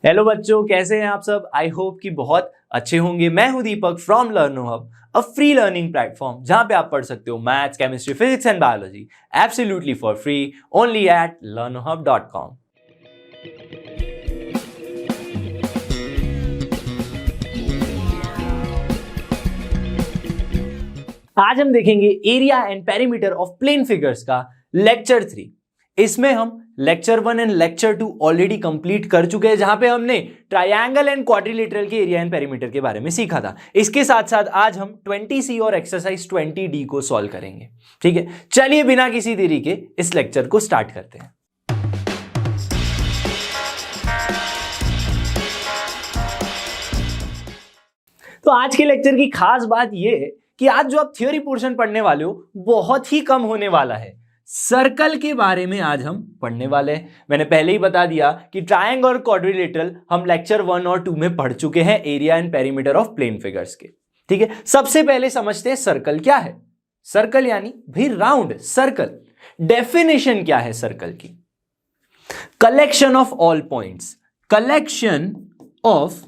Hello बच्चों, कैसे हैं आप सब। आई होप कि बहुत अच्छे होंगे। मैं हूं Deepak from Learnohub, a free learning platform जहां पे आप पढ़ सकते हो maths, chemistry, physics and biology absolutely for free only at learnohub.com। आज हम देखेंगे area and perimeter of plane figures का लेक्चर 3। इसमें हम lecture 1 and lecture 2 already complete कर चुके हैं, जहां पे हमने ट्रायंगल एंड क्वाड्रिलेटरल के एरिया एंड पेरीमीटर के बारे में सीखा था। इसके साथ साथ आज हम 20C और एक्सरसाइज 20D को सॉल्व करेंगे। ठीक है, चलिए बिना किसी देरी के इस लेक्चर को स्टार्ट करते हैं। तो आज के लेक्चर की खास बात यह है कि आज जो आप थ्योरी पोर्शन पढ़ने वाले हो बहुत ही कम होने वाला है। सर्कल के बारे में आज हम पढ़ने वाले हैं। मैंने पहले ही बता दिया कि ट्रायंगल और क्वाड्रिलेटरल हम लेक्चर 1 और 2 में पढ़ चुके हैं, area and perimeter of plane figures के। ठीक है, सबसे पहले समझते हैं सर्कल क्या है। सर्कल यानी भी राउंड सर्कल। डेफिनेशन क्या है सर्कल की? Collection of all points, collection of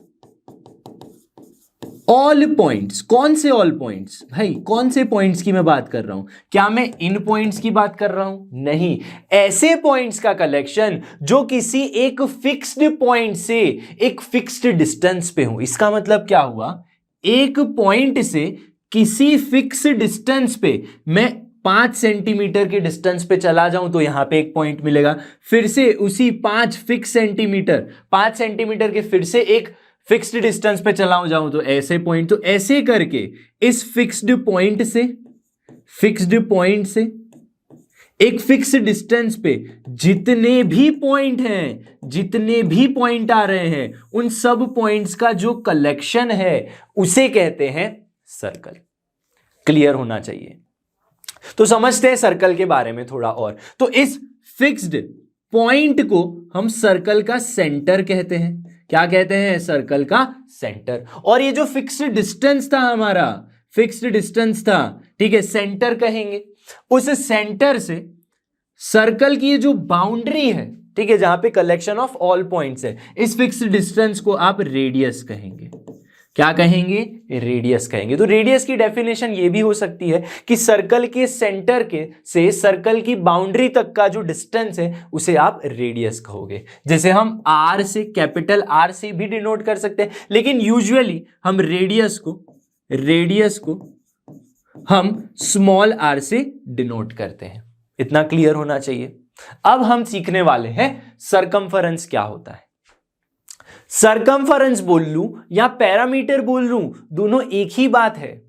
all points. कौन से ऑल पॉइंट्स भाई? कौन से पॉइंट्स की मैं बात कर रहा हूं? क्या मैं इन पॉइंट्स की बात कर रहा हूं? नहीं, ऐसे पॉइंट्स का कलेक्शन जो किसी एक फिक्स्ड पॉइंट से एक फिक्स्ड डिस्टेंस पे हो। इसका मतलब क्या हुआ? एक पॉइंट से किसी फिक्स डिस्टेंस पे मैं 5 सेंटीमीटर के डिस्टेंस पे चला जाऊं तो यहां पे एक पॉइंट मिलेगा। फिर से उसी 5 सेंटीमीटर के फिर से एक फिक्स्ड डिस्टेंस पे चला जाऊं तो ऐसे पॉइंट। तो ऐसे करके इस फिक्स्ड पॉइंट से एक फिक्स डिस्टेंस पे जितने भी पॉइंट आ रहे हैं, उन सब पॉइंट्स का जो कलेक्शन है उसे कहते हैं सर्कल। क्लियर होना चाहिए। तो समझते हैं सर्कल के बारे में थोड़ा और। तो इस फिक्स्ड पॉइंट को हम सर्कल का सेंटर कहते हैं। क्या कहते हैं? सर्कल का सेंटर। और ये जो फिक्स्ड डिस्टेंस था हमारा, ठीक है, सेंटर कहेंगे। उस सेंटर से सर्कल की ये जो बाउंड्री है, ठीक है, जहां पे कलेक्शन ऑफ ऑल पॉइंट्स है, इस फिक्स्ड डिस्टेंस को आप रेडियस कहेंगे। क्या कहेंगे? रेडियस कहेंगे। तो रेडियस की डेफिनेशन ये भी हो सकती है कि सर्कल के सेंटर के से सर्कल की बाउंड्री तक का जो डिस्टेंस है उसे आप रेडियस कहोगे। जैसे हम आर से, कैपिटल आर से भी डिनोट कर सकते हैं, लेकिन यूजुअली हम रेडियस को हम स्मॉल आर से डिनोट करते हैं। इतना क्लियर होना चाहिए। अब हम सीखने वाले हैं सरकमफरेंस क्या होता है। सरकमफरेंस बोल लूं या पैरामीटर बोल लूं, दोनों एक ही बात है।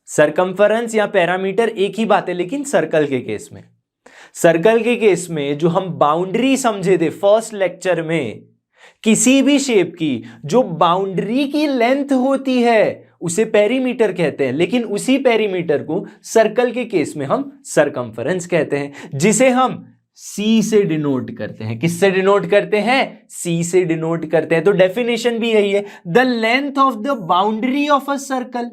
सरकमफरेंस या पैरामीटर एक ही बात है, लेकिन सर्कल के केस में जो हम बाउंड्री समझे थे फर्स्ट लेक्चर में, किसी भी शेप की जो बाउंड्री की लेंथ होती है उसे पेरीमीटर कहते हैं, लेकिन उसी पेरीमीटर को सर्कल के केस में हम सरकमफरेंस कहते हैं, जिसे हम सी से डिनोट करते हैं। किससे डिनोट करते हैं? सी से डिनोट करते हैं। तो डेफिनेशन भी यही है, the length of the boundary of a circle.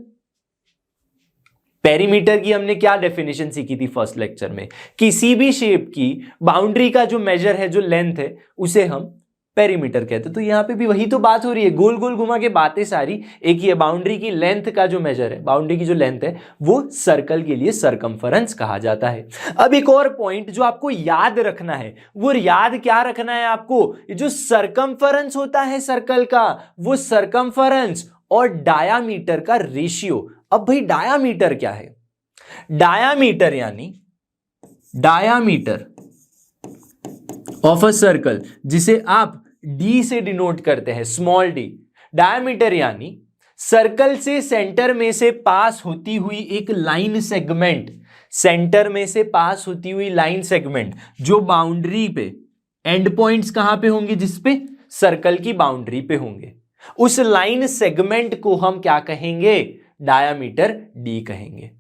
Perimeter की हमने क्या डेफिनेशन सीखी थी फर्स्ट लेक्चर में? किसी भी शेप की बाउंड्री का जो मेजर है, जो लेंथ है, उसे हम पेरीमीटर कहते हैं। तो यहां पे भी वही तो बात हो रही है, गोल गोल घुमा के बातें सारी एक ही है। बाउंड्री की लेंथ का जो मेजर है, बाउंड्री की जो लेंथ है, वो सर्कल के लिए सरकमफरेंस कहा जाता है। अब एक और पॉइंट जो आपको याद रखना है, वो याद क्या रखना है आपको? जो सरकमफरेंस होता है सर्कल का, वो सरकमफरेंस और डायामीटर का रेशियो। अब भाई डायामीटर क्या है? डायामीटर यानी डायामीटर ऑफ अ सर्कल, जिसे आप डी से डिनोट करते हैं, स्मॉल डी। डायमीटर यानी सर्कल से सेंटर में से पास होती हुई एक लाइन सेगमेंट, जो बाउंड्री पे एंड पॉइंट्स कहां पे होंगे? जिस पे सर्कल की बाउंड्री पे होंगे, उस लाइन सेगमेंट को हम क्या कहेंगे? डायमीटर डी कहेंगे।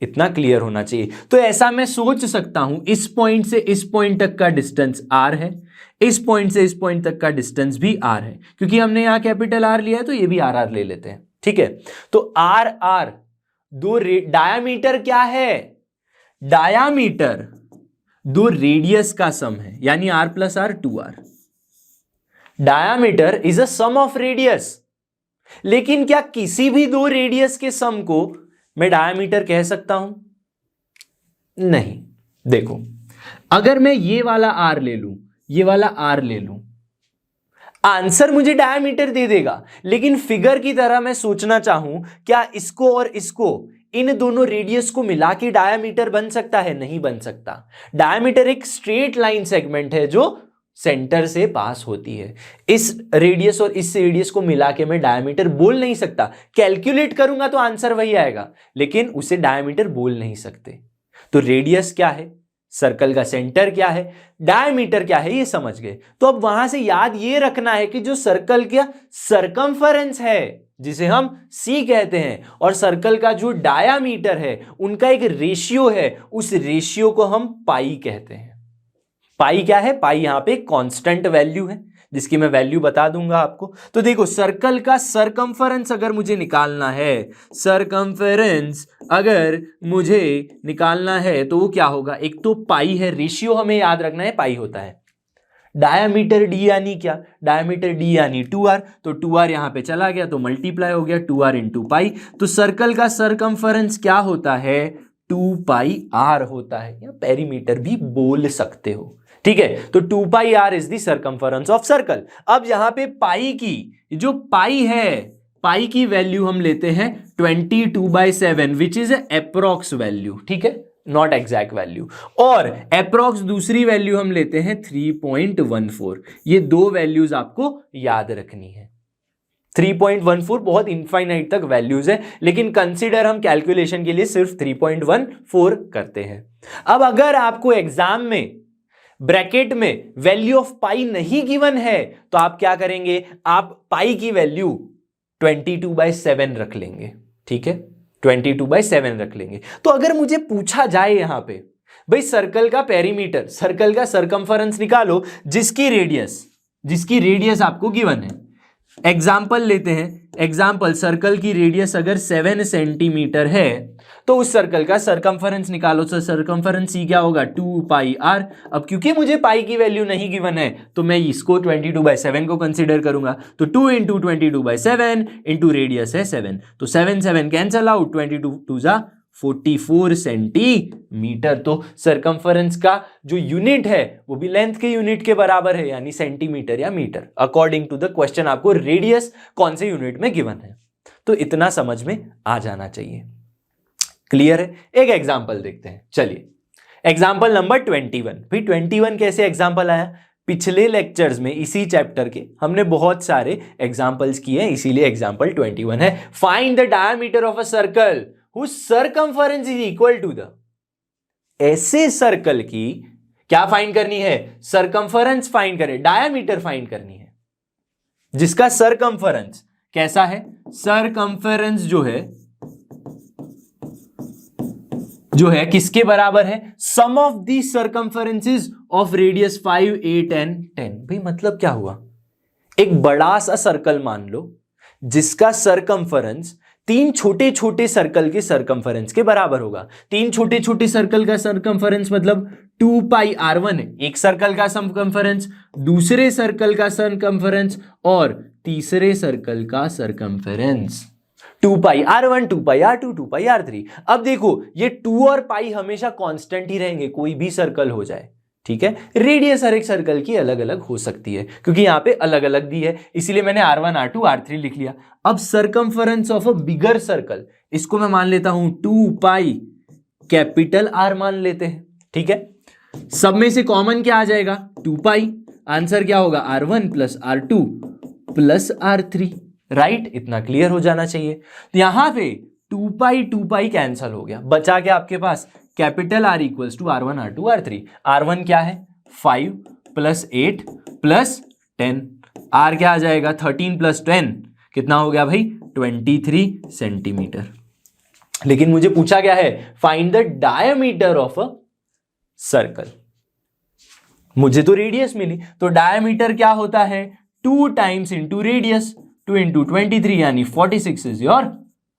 इतना क्लियर होना चाहिए। तो ऐसा मैं सोच सकता हूं, इस पॉइंट से इस पॉइंट तक का डिस्टेंस आर है, इस पॉइंट से इस पॉइंट तक का डिस्टेंस भी आर है। क्योंकि हमने यहां कैपिटल आर लिया है तो ये भी आर आर ले लेते हैं। ठीक है, तो आर आर दो डायामीटर क्या है? डायामीटर दो रेडियस का सम है, यानी r plus r 2r। Diameter is a sum of radius. लेकिन क्या किसी भी दो रेडियस के सम को मैं डायामीटर कह सकता हूं? नहीं। देखो, अगर मैं ये वाला आर ले लूं, ये वाला आर ले लूं, आंसर मुझे डायामीटर दे देगा। लेकिन फिगर की तरह मैं सोचना चाहूं, क्या इसको और इसको, इन दोनों रेडियस को मिला के डायामीटर बन सकता है? नहीं बन सकता। डायामीटर एक स्ट्रेट लाइन सेगमेंट है जो सेंटर से पास होती है। इस रेडियस और इस रेडियस को मिला के मैं डायमीटर बोल नहीं सकता। कैलकुलेट करूंगा तो आंसर वही आएगा, लेकिन उसे डायमीटर बोल नहीं सकते। तो रेडियस क्या है, सर्कल का सेंटर क्या है, डायमीटर क्या है, ये समझ गए। तो अब वहां से याद ये रखना है कि जो सर्कल का सरकमफेरेंस है, जिसे हम C कहते हैं, और सर्कल का जो डायामीटर है, उनका एक रेशियो है। उस रेशियो को हम पाई कहते हैं। पाई क्या है? पाई यहां पे कांस्टेंट वैल्यू है, जिसकी मैं वैल्यू बता दूंगा आपको। तो देखो, सर्कल का सरकमफेरेंस अगर मुझे निकालना है, सरकमफेरेंस अगर मुझे निकालना है तो वो क्या होगा? एक तो पाई है, रेशियो हमें याद रखना है, पाई होता है। डायमीटर डी यानी क्या? डायमीटर डी यानी 2r, तो 2r यहां पे चला गया तो मल्टीप्लाई हो गया 2r इंटू पाई। तो सर्कल का सरकमफेरेंस क्या होता है? 2 पाई r होता है, या पेरीमीटर भी बोल सकते हो। ठीक है, तो 2 पाई r is the circumference of circle. अब यहां पे पाई की जो पाई है, पाई की वैल्यू हम लेते हैं 22/7 विच इज अप्रोक्स वैल्यू। ठीक है, नॉट एग्जैक्ट वैल्यू। और अप्रोक्स दूसरी वैल्यू हम लेते हैं 3.14। ये दो वैल्यूज आपको याद रखनी है। 3.14 बहुत इनफाइनाइट तक वैल्यूज है, लेकिन कंसीडर हम कैलकुलेशन के लिए सिर्फ 3.14 करते हैं। अब अगर आपको एग्जाम में ब्रैकेट में वैल्यू ऑफ पाई नहीं गिवन है, तो आप क्या करेंगे? आप पाई की वैल्यू 22/7 रख लेंगे। ठीक है, 22/7 रख लेंगे। तो अगर मुझे पूछा जाए यहां पे, भाई सर्कल का पेरीमीटर, सर्कल का सरकमफेरेंस निकालो जिसकी रेडियस आपको गिवन है। एग्जाम्पल लेते हैं, एग्जाम्पल सर्कल की रेडियस अगर 7 सेंटीमीटर है, तो उस सर्कल का सरकमफेरेंस निकालो। तो सरकमफेरेंस C क्या होगा? 2 पाई r। अब क्योंकि मुझे पाई की वैल्यू नहीं गिवन है, तो मैं इसको 22/7 को कंसीडर करूंगा। तो 2 इंटू 22/7 इंटू रेडियस है 7, तो 7 कैंसल आउट, 22 जा 44 सेंटीमीटर। तो सरकमफेरेंस का जो यूनिट है वो भी लेंथ के यूनिट के बराबर है, यानी सेंटीमीटर या metre, according to the question. आपको रेडियस कौन से यूनिट में गिवन है, तो इतना समझ में आ जाना चाहिए। क्लियर है? एक एग्जांपल देखते हैं। चलिए, एग्जांपल नंबर 21। भाई 21 कैसे एग्जांपल आया? पिछले लेक्चर्स में इसी चैप्टर के हमने बहुत सारे एग्जांपल्स किए हैं, इसीलिए एग्जांपल 21 है। Find the diameter of a circle whose circumference is equal to the। ऐसे सर्कल की क्या फाइंड करनी है? सरकमफेरेंस फाइंड करें, डायमीटर फाइंड करनी है, जिसका सरकमफेरेंस कैसा है? सरकमफेरेंस जो है किसके बराबर है? Sum of the circumferences of radius 5, 8 and 10। भाई मतलब क्या हुआ? एक बड़ा सा सर्कल मान लो जिसका सरकमफेरेंस 3 छोटे छोटे सर्कल के सरकमफेरेंस के बराबर होगा। 3 छोटे छोटे सर्कल का सरकमफेरेंस मतलब 2 पाई r1 है, एक सर्कल का सरकमफेरेंस, दूसरे सर्कल का सरकमफेरेंस और तीसरे सर्कल का सरकमफेरेंस 2 पाई r1, 2 पाई r2, 2 पाई r3। अब देखो, ये 2 और पाई हमेशा कांस्टेंट ही रहेंगे, कोई भी सर्कल हो जाए। ठीक है, रेडियस हर एक सर्कल की अलग अलग हो सकती है, क्योंकि यहां पे अलग अलग दी है, इसीलिए मैंने r1, r2, r3 लिख लिया। अब circumference of a bigger circle, इसको मैं मान लेता हूं 2 पाई कैपिटल R मान लेते हैं। ठीक है, सब में से कॉमन क्या आ जाएगा? 2 पाई। आंसर क्या होगा? r1 plus r2 plus r3। Right, इतना क्लियर हो जाना चाहिए। तो यहां पे 2 पाई कैंसल हो गया, बचा क्या आपके पास? Capital R equals to r1, r2, r3। r1 क्या है? 5 प्लस 8 प्लस 10। r क्या आ जाएगा? 13 प्लस 10 कितना हो गया भाई? 23 सेंटीमीटर। लेकिन मुझे पूछा क्या है? Find the diameter of a circle. मुझे तो रेडियस मिली, तो डायमीटर क्या होता है? 2 टाइम्स इंटू रेडियस, 2 इंटू 23 यानी 46 इज योर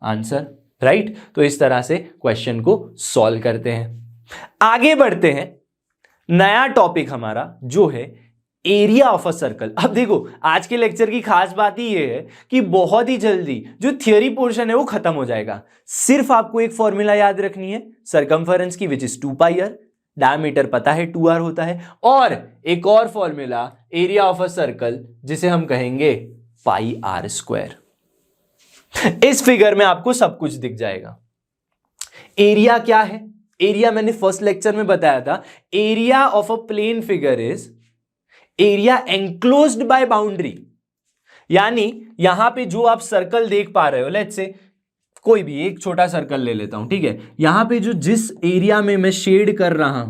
आंसर। राइट, तो इस तरह से क्वेश्चन को सॉल्व करते हैं। आगे बढ़ते हैं, नया टॉपिक हमारा जो है एरिया ऑफ अ सर्कल। अब देखो आज के लेक्चर की खास बात ही ये है कि बहुत ही जल्दी जो थियोरी पोर्शन है वो खत्म हो जाएगा। सिर्फ आपको एक फॉर्मूला याद रखनी है सर्कमफेरेंस की, विच इज 2πr, डायमीटर पता है 2r होता है, और एक और formula area of a circle जिसे हम कहेंगे πr²। इस फिगर में आपको सब कुछ दिख जाएगा। एरिया क्या है? एरिया मैंने फर्स्ट लेक्चर में बताया था, area of a plane figure is area enclosed by boundary. यानी यहां पे जो आप सर्कल देख पा रहे हो, लेट्स से कोई भी एक छोटा सर्कल ले लेता हूं, ठीक है, यहां पे जो जिस एरिया में मैं शेड कर रहा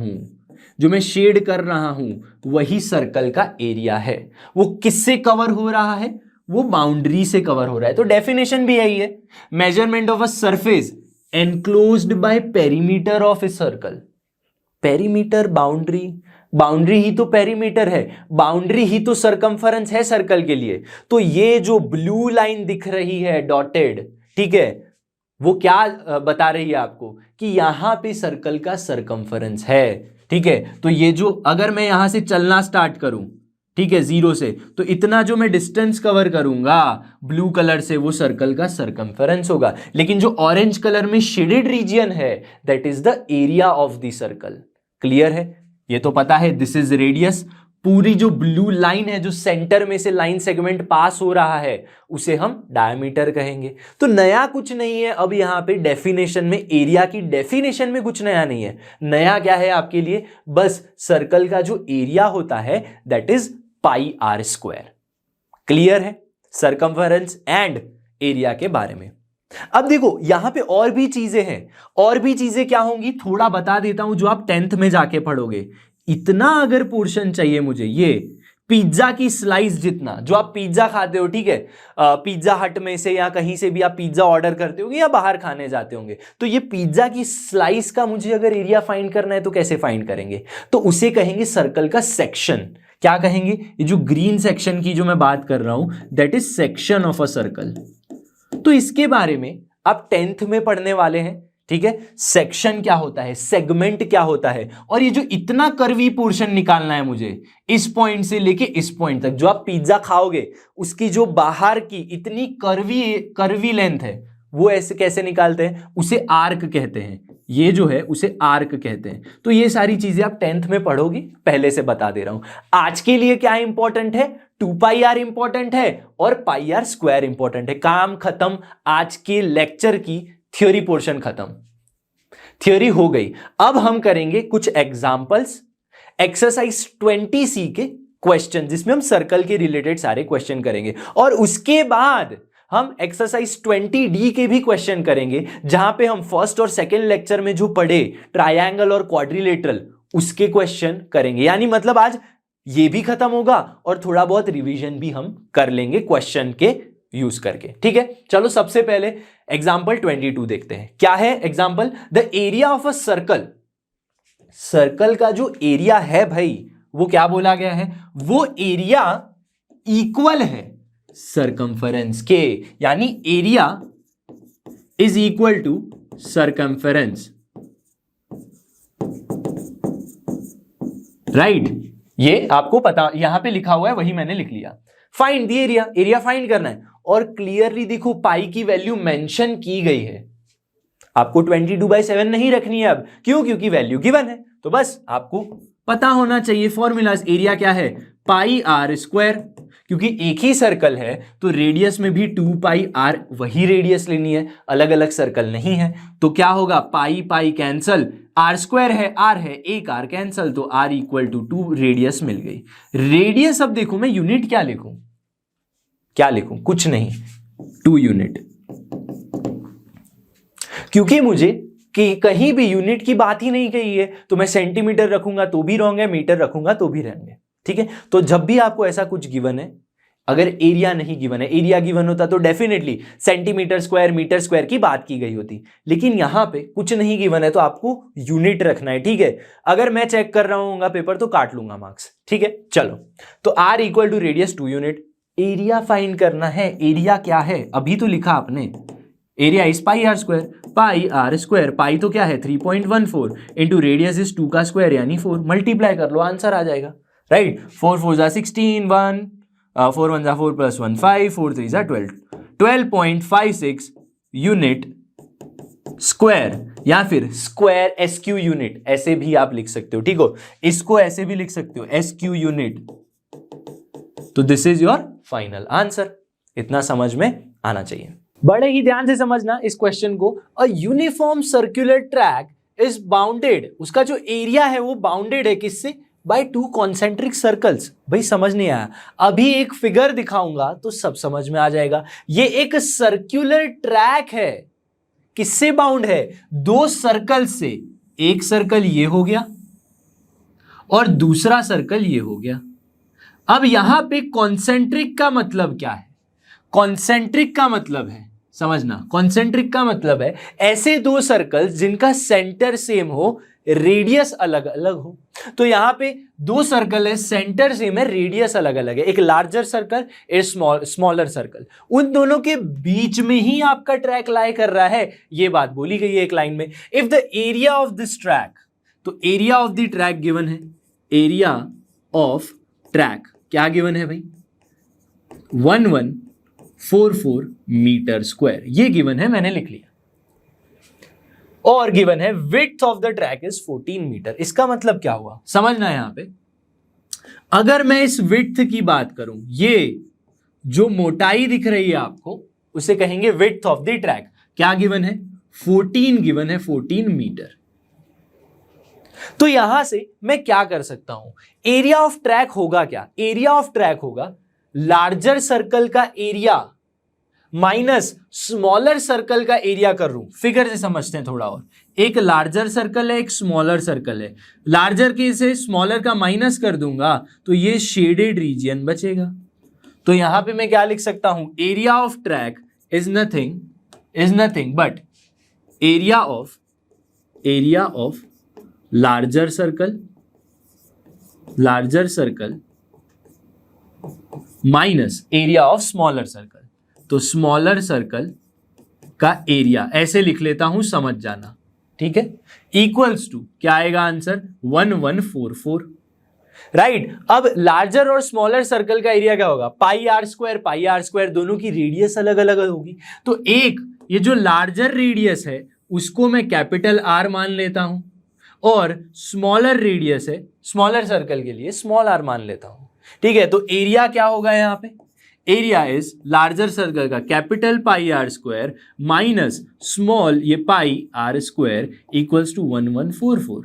हूं, वही सर्कल का एरिया है। वो किससे कवर हो रहा है? वो बाउंड्री से कवर हो रहा है। तो डेफिनेशन भी यही है, measurement of a surface enclosed by perimeter of a circle. Perimeter boundary ही तो पेरीमीटर है, बाउंड्री ही तो सरकमफेरेंस है सर्कल के लिए। तो ये जो ब्लू लाइन दिख रही है डॉटेड, ठीक है, वो क्या बता रही है आपको कि यहां पे सर्कल का सरकमफेरेंस है। ठीक है, तो ये जो अगर मैं यहां से चलना स्टार्ट करूं, ठीक है, 0 से, तो इतना जो मैं डिस्टेंस कवर करूंगा ब्लू कलर से वो सर्कल का सरकमफेरेंस होगा। लेकिन जो ऑरेंज कलर में शेडेड रीजन है that is the area of the circle. Clear है? ये तो पता है, दिस इज रेडियस। पूरी जो ब्लू लाइन है, जो सेंटर में से लाइन सेगमेंट पास हो रहा है, उसे हम डायमीटर कहेंगे। तो नया कुछ नहीं है। अब यहां पे डेफिनेशन में, एरिया की डेफिनेशन में कुछ नया नहीं है। नया क्या है आपके लिए? बस सर्कल का जो एरिया होता है दैट इज πr²। क्लियर है सरकमफेरेंस एंड एरिया के बारे में। अब देखो यहां पे और भी चीजें हैं। और भी चीजें क्या होंगी थोड़ा बता देता हूं, जो आप 10th में जाके पढ़ोगे। इतना अगर पोर्शन चाहिए मुझे, ये पिज्जा की स्लाइस जितना, जो आप पिज्जा खाते हो, ठीक है, पिज्जा हट में से या कहीं से भी आप पिज्जा ऑर्डर करते होंगे या बाहर खाने जाते होंगे, तो ये पिज्जा की स्लाइस का मुझे अगर एरिया फाइंड करना है तो कैसे फाइंड करेंगे? तो उसे कहेंगे सर्कल का सेक्शन। क्या कहेंगे? ये जो ग्रीन सेक्शन की जो मैं बात कर रहा हूं that is section of a circle. तो इसके बारे में आप 10th में पढ़ने वाले हैं। ठीक है, सेक्शन क्या होता है, सेगमेंट क्या होता है, और ये जो इतना कर्वी पोर्शन निकालना है मुझे, इस पॉइंट से लेके इस पॉइंट तक, जो आप पिज्जा खाओगे उसकी जो बाहर की इतनी कर्वी लेंथ है, वो ऐसे कैसे निकालते हैं? उसे आर्क कहते हैं। ये जो है उसे आर्क कहते हैं। तो ये सारी चीजें आप 10th में पढ़ोगी, पहले से बता दे रहा हूं। आज के लिए क्या इंपॉर्टेंट है? 2πr इंपॉर्टेंट है और πr² इंपॉर्टेंट है। काम खत्म, आज के लेक्चर की थ्योरी पोर्शन खत्म, थ्योरी हो गई। अब हम करेंगे कुछ एग्जांपल्स, एक्सरसाइज 20C के क्वेश्चन, जिसमें हम सर्कल के रिलेटेड सारे क्वेश्चन करेंगे, और उसके बाद हम एक्सरसाइज 20D के भी क्वेश्चन करेंगे, जहां पे हम फर्स्ट और सेकंड लेक्चर में जो पढ़े ट्रायंगल और क्वाड्रिलेटरल, उसके क्वेश्चन करेंगे। यानी मतलब आज ये भी खत्म होगा और थोड़ा बहुत रिवीजन भी हम कर लेंगे क्वेश्चन के यूज करके। ठीक है, चलो सबसे पहले एग्जांपल 22 देखते हैं। क्या है example? The area of a circle. Circle का जो एरिया है भाई, वो क्या बोला गया है? वो एरिया इक्वल है सरकमफेरेंस के, यानी area is equal to circumference. Right, ये आपको पता, यहां पे लिखा हुआ है, वही मैंने लिख लिया। Find the area, area find करना है, और क्लियरली देखो पाई की वैल्यू मेंशन की गई है। आपको 22/7 नहीं रखनी है अब, क्यों? क्योंकि वैल्यू गिवन है। तो बस आपको पता होना चाहिए फॉर्मूलाज। एरिया क्या है? πr²। क्योंकि एक ही सर्कल है तो रेडियस में भी 2πr वही रेडियस लेनी है, अलग अलग सर्कल नहीं है। तो क्या होगा? पाई कैंसल, r² है, r है, एक r कैंसल, तो r इक्वल टू 2 रेडियस मिल गई। रेडियस अब देखो मैं यूनिट क्या लिखूं? क्या लिखूं? कुछ नहीं, 2 यूनिट। क्योंकि मुझे कि कहीं भी यूनिट की बात ही नहीं कही है, तो मैं सेंटीमीटर रखूंगा तो भी रॉन्ग है, मीटर रखूंगा तो भी रॉन्ग है। ठीक है, तो जब भी आपको ऐसा कुछ गिवन है, अगर एरिया नहीं गिवन है, एरिया गिवन होता तो definitely centimetre square, metre square की बात की गई होती, लेकिन यहां पे कुछ नहीं गिवन है तो आपको यूनिट रखना है। ठीक है, अगर मैं चेक कर रहा हूँ पेपर तो काट लूंगा मार्क्स। ठीक है, चलो, तो r equal to radius 2 unit. Area find करना है। एरिया क्या है? अभी तो लिखा आपने, एरिया इज πr²। πr², पाई तो क्या है? 3.14 इंटू रेडियस इज 2 का स्क्वायर यानी 4। मल्टीप्लाई कर लो, आंसर आ जाएगा। राइट। 4 4 जा 16, 1 4 1 जा 4 + 1 5, 4 3 जा 12, 12.56 यूनिट स्क्वायर, या फिर स्क्वायर SQ यूनिट, ऐसे भी आप लिख सकते हो, ठीक हो, इसको ऐसे भी लिख सकते हो SQ यूनिट। तो this is your final answer. इतना समझ में आना चाहिए। बड़े ही ध्यान से समझना इस क्वेश्चन को। A uniform circular track is bounded, उसका जो एरिया है वो बाउंडेड है किससे? By 2 concentric circles. भाई समझ नहीं आया, अभी एक फिगर दिखाऊंगा तो सब समझ में आ जाएगा। ये एक सर्कुलर ट्रैक है, किससे बाउंड है? 2 सर्कल से। एक सर्कल ये हो गया और दूसरा सर्कल ये हो गया। अब यहां पे कॉन्सेंट्रिक का मतलब क्या है? कॉन्सेंट्रिक का मतलब है, समझना, कॉन्सेंट्रिक का मतलब है ऐसे 2 सर्कल जिनका सेंटर सेम हो, रेडियस अलग अलग हो। तो यहां पे 2 सर्कल है, सेंटर सेम है, रेडियस अलग अलग है, एक लार्जर सर्कल, एक स्मॉलर सर्कल, उन दोनों के बीच में ही आपका ट्रैक लाई कर रहा है, ये बात बोली गई है एक लाइन में। If the area of this track, तो area of the track given है, एरिया ऑफ ट्रैक क्या गिवन है भाई? 1144 मीटर स्क्वायर, ये गिवन है, मैंने लिख लिया। और गिवन है width of the track is 14 metre. इसका मतलब क्या हुआ समझना यहां पे, अगर मैं इस विड्थ की बात करूं, ये जो मोटाई दिख रही है आपको उसे कहेंगे विड्थ ऑफ द ट्रैक। क्या गिवन है? 14 गिवन है, 14 मीटर। तो यहां से मैं क्या कर सकता हूं? एरिया ऑफ ट्रैक होगा क्या? एरिया ऑफ ट्रैक होगा लार्जर सर्कल का एरिया माइनस स्मॉलर सर्कल का एरिया कर लूं। फिगर से समझते हैं थोड़ा और। एक लार्जर सर्कल है, एक स्मॉलर सर्कल है, लार्जर के से स्मॉलर का माइनस कर दूंगा तो ये शेडेड रीजन बचेगा। तो यहां पे मैं क्या लिख सकता हूं? Area of track is nothing but area of larger circle minus area of smaller circle. तो स्मॉलर सर्कल का एरिया ऐसे लिख लेता हूं, समझ जाना, ठीक है, इक्वल्स टू क्या आएगा आंसर? 1144, राइट। अब लार्जर और स्मॉलर सर्कल का एरिया क्या होगा? पाई आर स्क्वायर, दोनों की रेडियस अलग अलग होगी। तो एक ये जो लार्जर रेडियस है उसको मैं कैपिटल आर मान लेता हूं, और स्मॉलर रेडियस है स्मॉलर सर्कल के लिए स्मॉल आर मान लेता हूं, ठीक है। तो एरिया क्या होगा यहां पे? एरिया इज लार्जर सर्कल का capital pi r square minus small ये pi r square equals to 1144,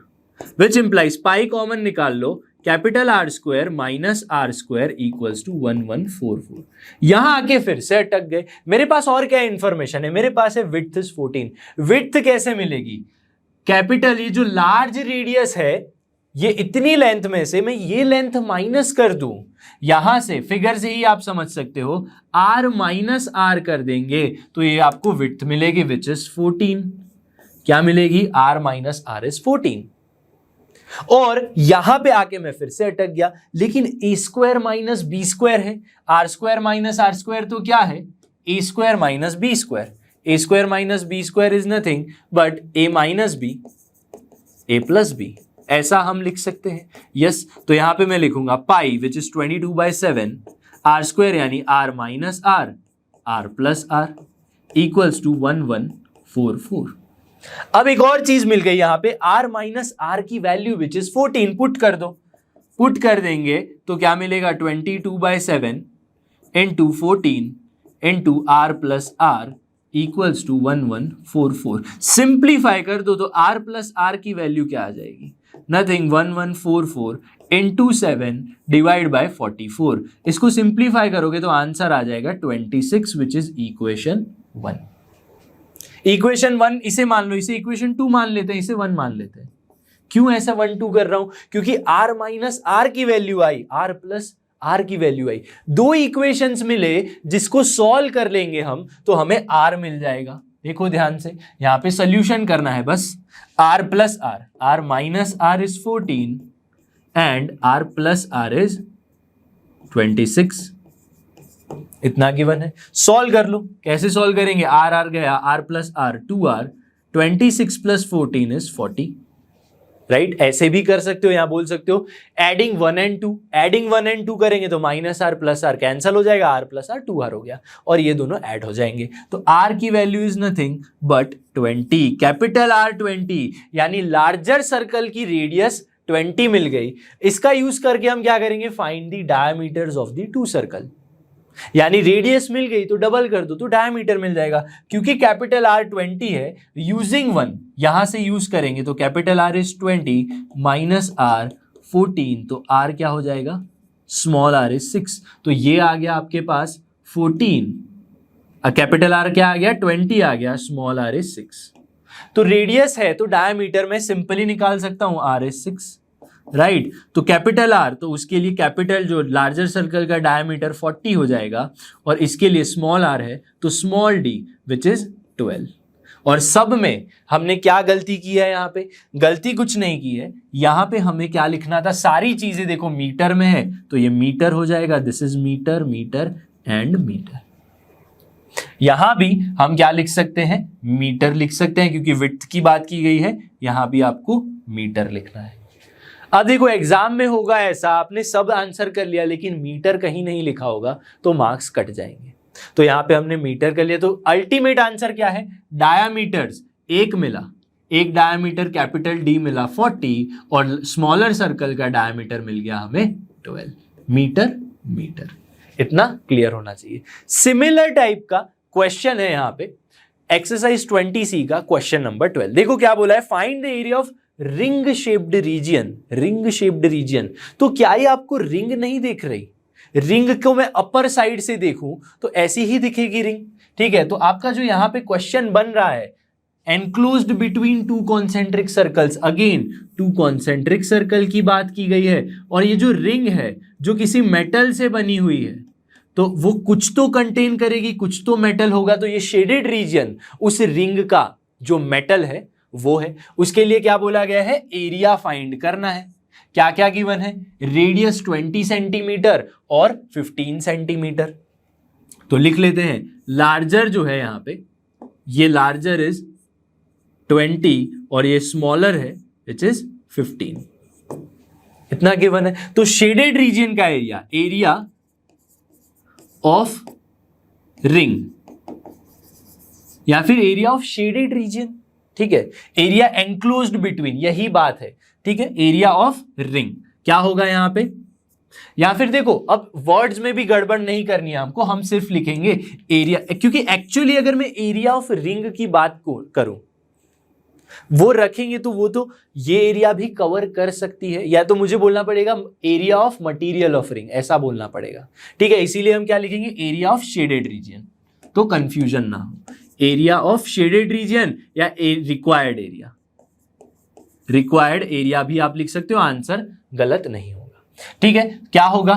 which implies pi common निकाल लो, capital r square minus r square equals to 1144। यहां आके फिर से अटक गए। मेरे पास और क्या इंफॉर्मेशन है? मेरे पास है विड्थ इज 14। विड्थ कैसे मिलेगी? कैपिटल ये जो लार्ज रेडियस है, ये इतनी लेंथ में से मैं ये लेंथ माइनस कर दूं, यहां से फिगर से ही आप समझ सकते हो, r माइनस आर कर देंगे तो ये आपको विड्थ मिलेगी विच इज 14। क्या मिलेगी? r minus r is 14। और यहां पे आके मैं फिर से अटक गया, लेकिन a square minus b square है, r square minus r square तो क्या है? a square minus b square. a square minus b square is nothing but a minus b, a plus b, ऐसा हम लिख सकते हैं। यस, तो यहां पे मैं लिखूंगा pi which is 22/7 r square यानी r minus r, r plus r equals to 1144। अब एक और चीज मिल गई यहां पे, r माइनस आर की वैल्यू विच इज 14 पुट कर दो। पुट कर देंगे तो क्या मिलेगा? 22/7 into 14 into r plus r equals to 1144। Simplify कर दो तो r प्लस आर की वैल्यू क्या आ जाएगी? Nothing, 1144 into 7 divide by 44। इसको सिंप्लीफाई करोगे तो आंसर आ जाएगा 26 विच इज इक्वेशन 1। इक्वेशन 1 इसे मान लो, इसे इक्वेशन 2 मान लेते हैं, इसे 1 मान लेते हैं। क्यों ऐसा 1 2 कर रहा हूं? क्योंकि r माइनस आर की वैल्यू आई, r प्लस आर की वैल्यू आई। 2 इक्वेशंस मिले जिसको सॉल्व कर लेंगे हम तो हमें r मिल जाएगा। देखो ध्यान से, यहां पे सोल्यूशन करना है बस। r plus r, r minus r is 14 and r plus r is 26, इतना गिवन है। सॉल्व कर लो। कैसे सॉल्व करेंगे? r गया, r प्लस आर 2r, 26 प्लस 14 इज 40। राइट, ऐसे भी कर सकते हो, यहां बोल सकते हो एडिंग 1 and 2, एडिंग 1 and 2 करेंगे तो minus r plus r cancel हो जाएगा, आर प्लस आर 2r हो गया और ये दोनों ऐड हो जाएंगे। तो r की value is nothing but 20, capital R 20, यानी लार्जर सर्कल की रेडियस 20 मिल गई। इसका यूज करके हम क्या करेंगे, find the diameters of the two circle, यानी रेडियस मिल गई तो डबल कर दो तो डायमीटर मिल जाएगा। क्योंकि कैपिटल R 20 है, यूजिंग 1 यहां से यूज करेंगे तो capital R is 20 minus R 14, तो R क्या हो जाएगा, स्मॉल r इज 6, तो ये आ गया आपके पास 14, कैपिटल R क्या आ गया 20 आ गया, स्मॉल r इज 6। तो रेडियस है तो डायमीटर में सिंपली निकाल सकता हूं, R इज 6, राइट। तो कैपिटल R, तो उसके लिए कैपिटल जो लार्जर सर्कल का डायमीटर 40 हो जाएगा और इसके लिए स्मॉल r है तो स्मॉल d विच इज 12। और सब में हमने क्या गलती की है, यहाँ पे गलती कुछ नहीं की है, यहाँ पे हमें क्या लिखना था, सारी चीजें देखो मीटर में है तो ये मीटर हो जाएगा, this is metre, metre and metre. यहां भी हम क्या लिख सकते हैं, मीटर लिख सकते हैं क्योंकि विड्थ की बात की गई है, यहां भी आपको मीटर लिखना है। अब देखो एग्जाम में होगा ऐसा, आपने सब आंसर कर लिया लेकिन मीटर कहीं नहीं लिखा होगा तो मार्क्स कट जाएंगे। तो यहां पे हमने मीटर कर लिया, तो अल्टीमेट आंसर क्या है, डायामीटर्स एक मिला, एक डायामीटर कैपिटल D मिला 40 और स्मॉलर सर्कल का डायामीटर मिल गया हमें 12 मीटर मीटर। इतना क्लियर होना चाहिए। सिमिलर टाइप का क्वेश्चन है यहाँ पे एक्सरसाइज 20C का क्वेश्चन नंबर 12। देखो क्या बोला है, find the area of ring shaped region, ring shaped region. तो क्या ये आपको रिंग नहीं दिख रही, रिंग को मैं अपर साइड से देखूं तो ऐसी ही दिखेगी रिंग, ठीक है। तो आपका जो यहां पे क्वेश्चन बन रहा है, enclosed between two concentric circles, again to concentric circle की बात की गई है और ये जो रिंग है जो किसी मेटल से बनी हुई है तो वो कुछ तो कंटेन करेगी, कुछ तो मेटल होगा। तो ये शेडेड रीजन उस रिंग का जो मेटल है वो है। उसके लिए क्या बोला गया है, एरिया फाइंड करना है। क्या क्या गिवन है, रेडियस 20 सेंटीमीटर और 15 सेंटीमीटर। तो लिख लेते हैं, लार्जर जो है यहां पे, ये लार्जर इज 20 और ये स्मॉलर है विच इज 15, इतना गिवन है। तो शेडेड रीजन का एरिया, एरिया ऑफ रिंग या फिर एरिया ऑफ शेडेड रीजन, ठीक है। एरिया एनक्लोज्ड बिटवीन, यही बात है, ठीक है। एरिया ऑफ रिंग क्या होगा यहां पे, या फिर देखो अब वर्ड्स में भी गड़बड़ नहीं करनी है हमको, हम सिर्फ लिखेंगे एरिया, क्योंकि एक्चुअली अगर मैं एरिया ऑफ रिंग की बात को करूं वो रखेंगे तो वो तो ये एरिया भी कवर कर सकती है, या तो मुझे बोलना पड़ेगा area of material of ring, ऐसा बोलना पड़ेगा, ठीक है। इसीलिए हम क्या लिखेंगे, एरिया ऑफ शेडेड रीजन, तो कंफ्यूजन ना हो। एरिया ऑफ शेडेड रीजन या रिक्वायर्ड एरिया, रिक्वायर्ड एरिया भी आप लिख सकते हो, आंसर गलत नहीं होगा, ठीक है। क्या होगा,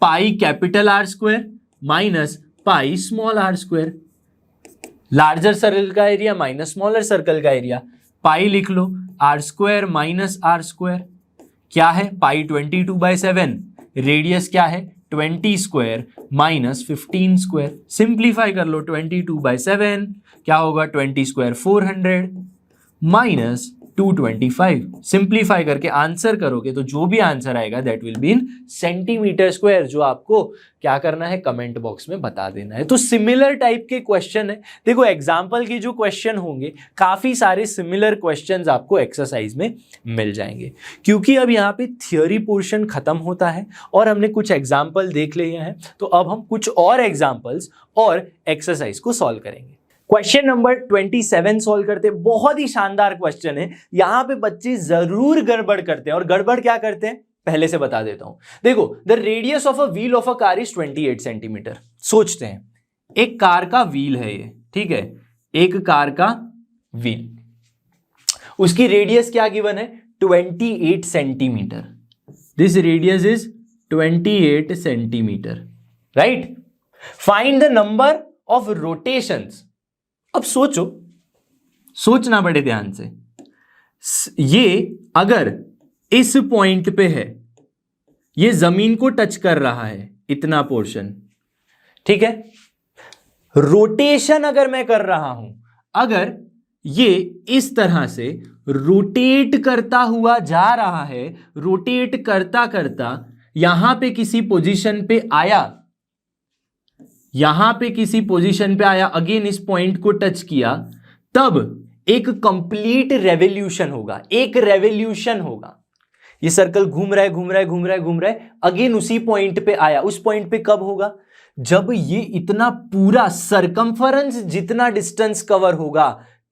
पाई capital R square minus pi small r square, larger circle का एरिया माइनस स्मॉलर सर्कल का एरिया, पाई लिख लो, R square minus R square क्या है, पाई 22/7, रेडियस क्या है 20 स्क्वायर माइनस 15 स्क्वायर, सिंप्लीफाई कर लो, 22/7 क्या होगा, 20 स्क्वायर 400 माइनस 225, सिंप्लीफाई करके आंसर करोगे तो जो भी आंसर आएगा that will be in centimetre square, जो आपको क्या करना है कमेंट बॉक्स में बता देना है। तो सिमिलर टाइप के क्वेश्चन है, देखो एग्जांपल के जो क्वेश्चन होंगे काफी सारे सिमिलर क्वेश्चंस आपको एक्सरसाइज में मिल जाएंगे, क्योंकि अब यहाँ पे थियोरी पोर्शन खत्म होता है और हमने कुछ एग्जाम्पल देख लिए हैं, तो अब हम कुछ और एग्जाम्पल्स और एक्सरसाइज को सॉल्व करेंगे। क्वेश्चन नंबर 27 सॉल्व करते हैं, बहुत ही शानदार क्वेश्चन है। यहां पे बच्चे जरूर गड़बड़ करते हैं, और गड़बड़ क्या करते हैं पहले से बता देता हूं। देखो, the radius of a wheel of a car is 28 centimetre. सोचते हैं, एक कार का व्हील है ये, ठीक है, एक कार का व्हील, उसकी रेडियस क्या गिवन है 28 centimetre, this radius is 28 centimetre, right. Find the number of rotations. अब सोचो, सोचना बड़े ध्यान से, ये अगर इस पॉइंट पे है, ये जमीन को टच कर रहा है इतना पोर्शन, ठीक है। रोटेशन अगर मैं कर रहा हूं, अगर ये इस तरह से रोटेट करता हुआ जा रहा है, रोटेट करता करता यहां पे किसी पोजीशन पे आया, यहां पे किसी पोजीशन पे आया, अगेन इस पॉइंट को टच किया, तब एक कंप्लीट रेवोल्यूशन होगा, एक रेवोल्यूशन होगा। ये सर्कल घूम रहा है, घूम रहा है, घूम रहा है, घूम रहा है, अगेन उसी पॉइंट पे आया। उस पॉइंट पे कब होगा? जब ये इतना पूरा सरकमफरेंस जितना डिस्टेंस कवर होगा,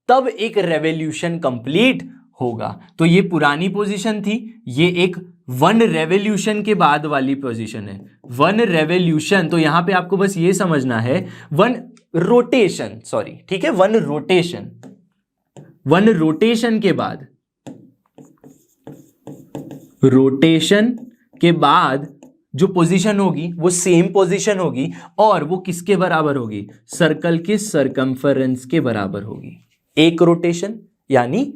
तब एक रेवोल्यूशन कंप्लीट होगा। तो ये पुरानी पोजीशन थी, ये एक वन रेवोल्यूशन के बाद वाली पोजीशन है, वन रेवोल्यूशन। तो यहां पे आपको बस ये समझना है, वन रोटेशन, सॉरी, ठीक है, वन रोटेशन, वन रोटेशन के बाद, रोटेशन के बाद जो पोजीशन होगी वो सेम पोजीशन होगी, और वो किसके बराबर होगी? सर्कल के सरकमफरेंस के बराबर होगी। एक रोटेशन यानी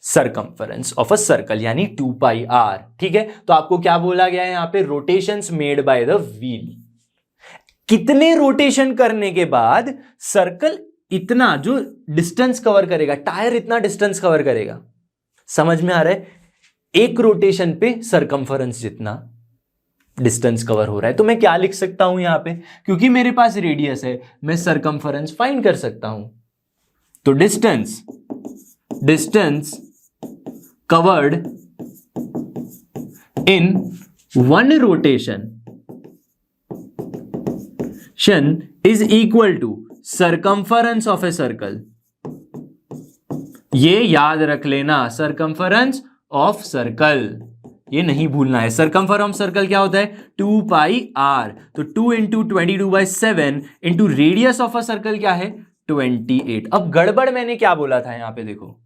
सरकमफरेंस ऑफ अ सर्कल यानी 2 पाई r, ठीक है। तो आपको क्या बोला गया है यहां पे? Rotations made by the wheel. कितने रोटेशन करने के बाद सर्कल इतना जो डिस्टेंस कवर करेगा, टायर इतना डिस्टेंस कवर करेगा? समझ में आ रहा है? एक रोटेशन पे सरकमफरेंस जितना डिस्टेंस कवर हो रहा है। तो मैं क्या लिख सकता हूं यहां पे? क्योंकि मेरे पास रेडियस है, मैं सरकमफरेंस फाइंड कर सकता हूं। तो distance, distance covered in one rotation is equal to circumference of a circle. ये याद रख लेना, सरकमफरेंस ऑफ सर्कल, ये नहीं भूलना है। सरकमफरेंस सर्कल क्या होता है? 2 पाई r। तो 2 into 22/7 into radius of a circle क्या है? 28। अब गड़बड़ मैंने क्या बोला था यहां पे? देखो,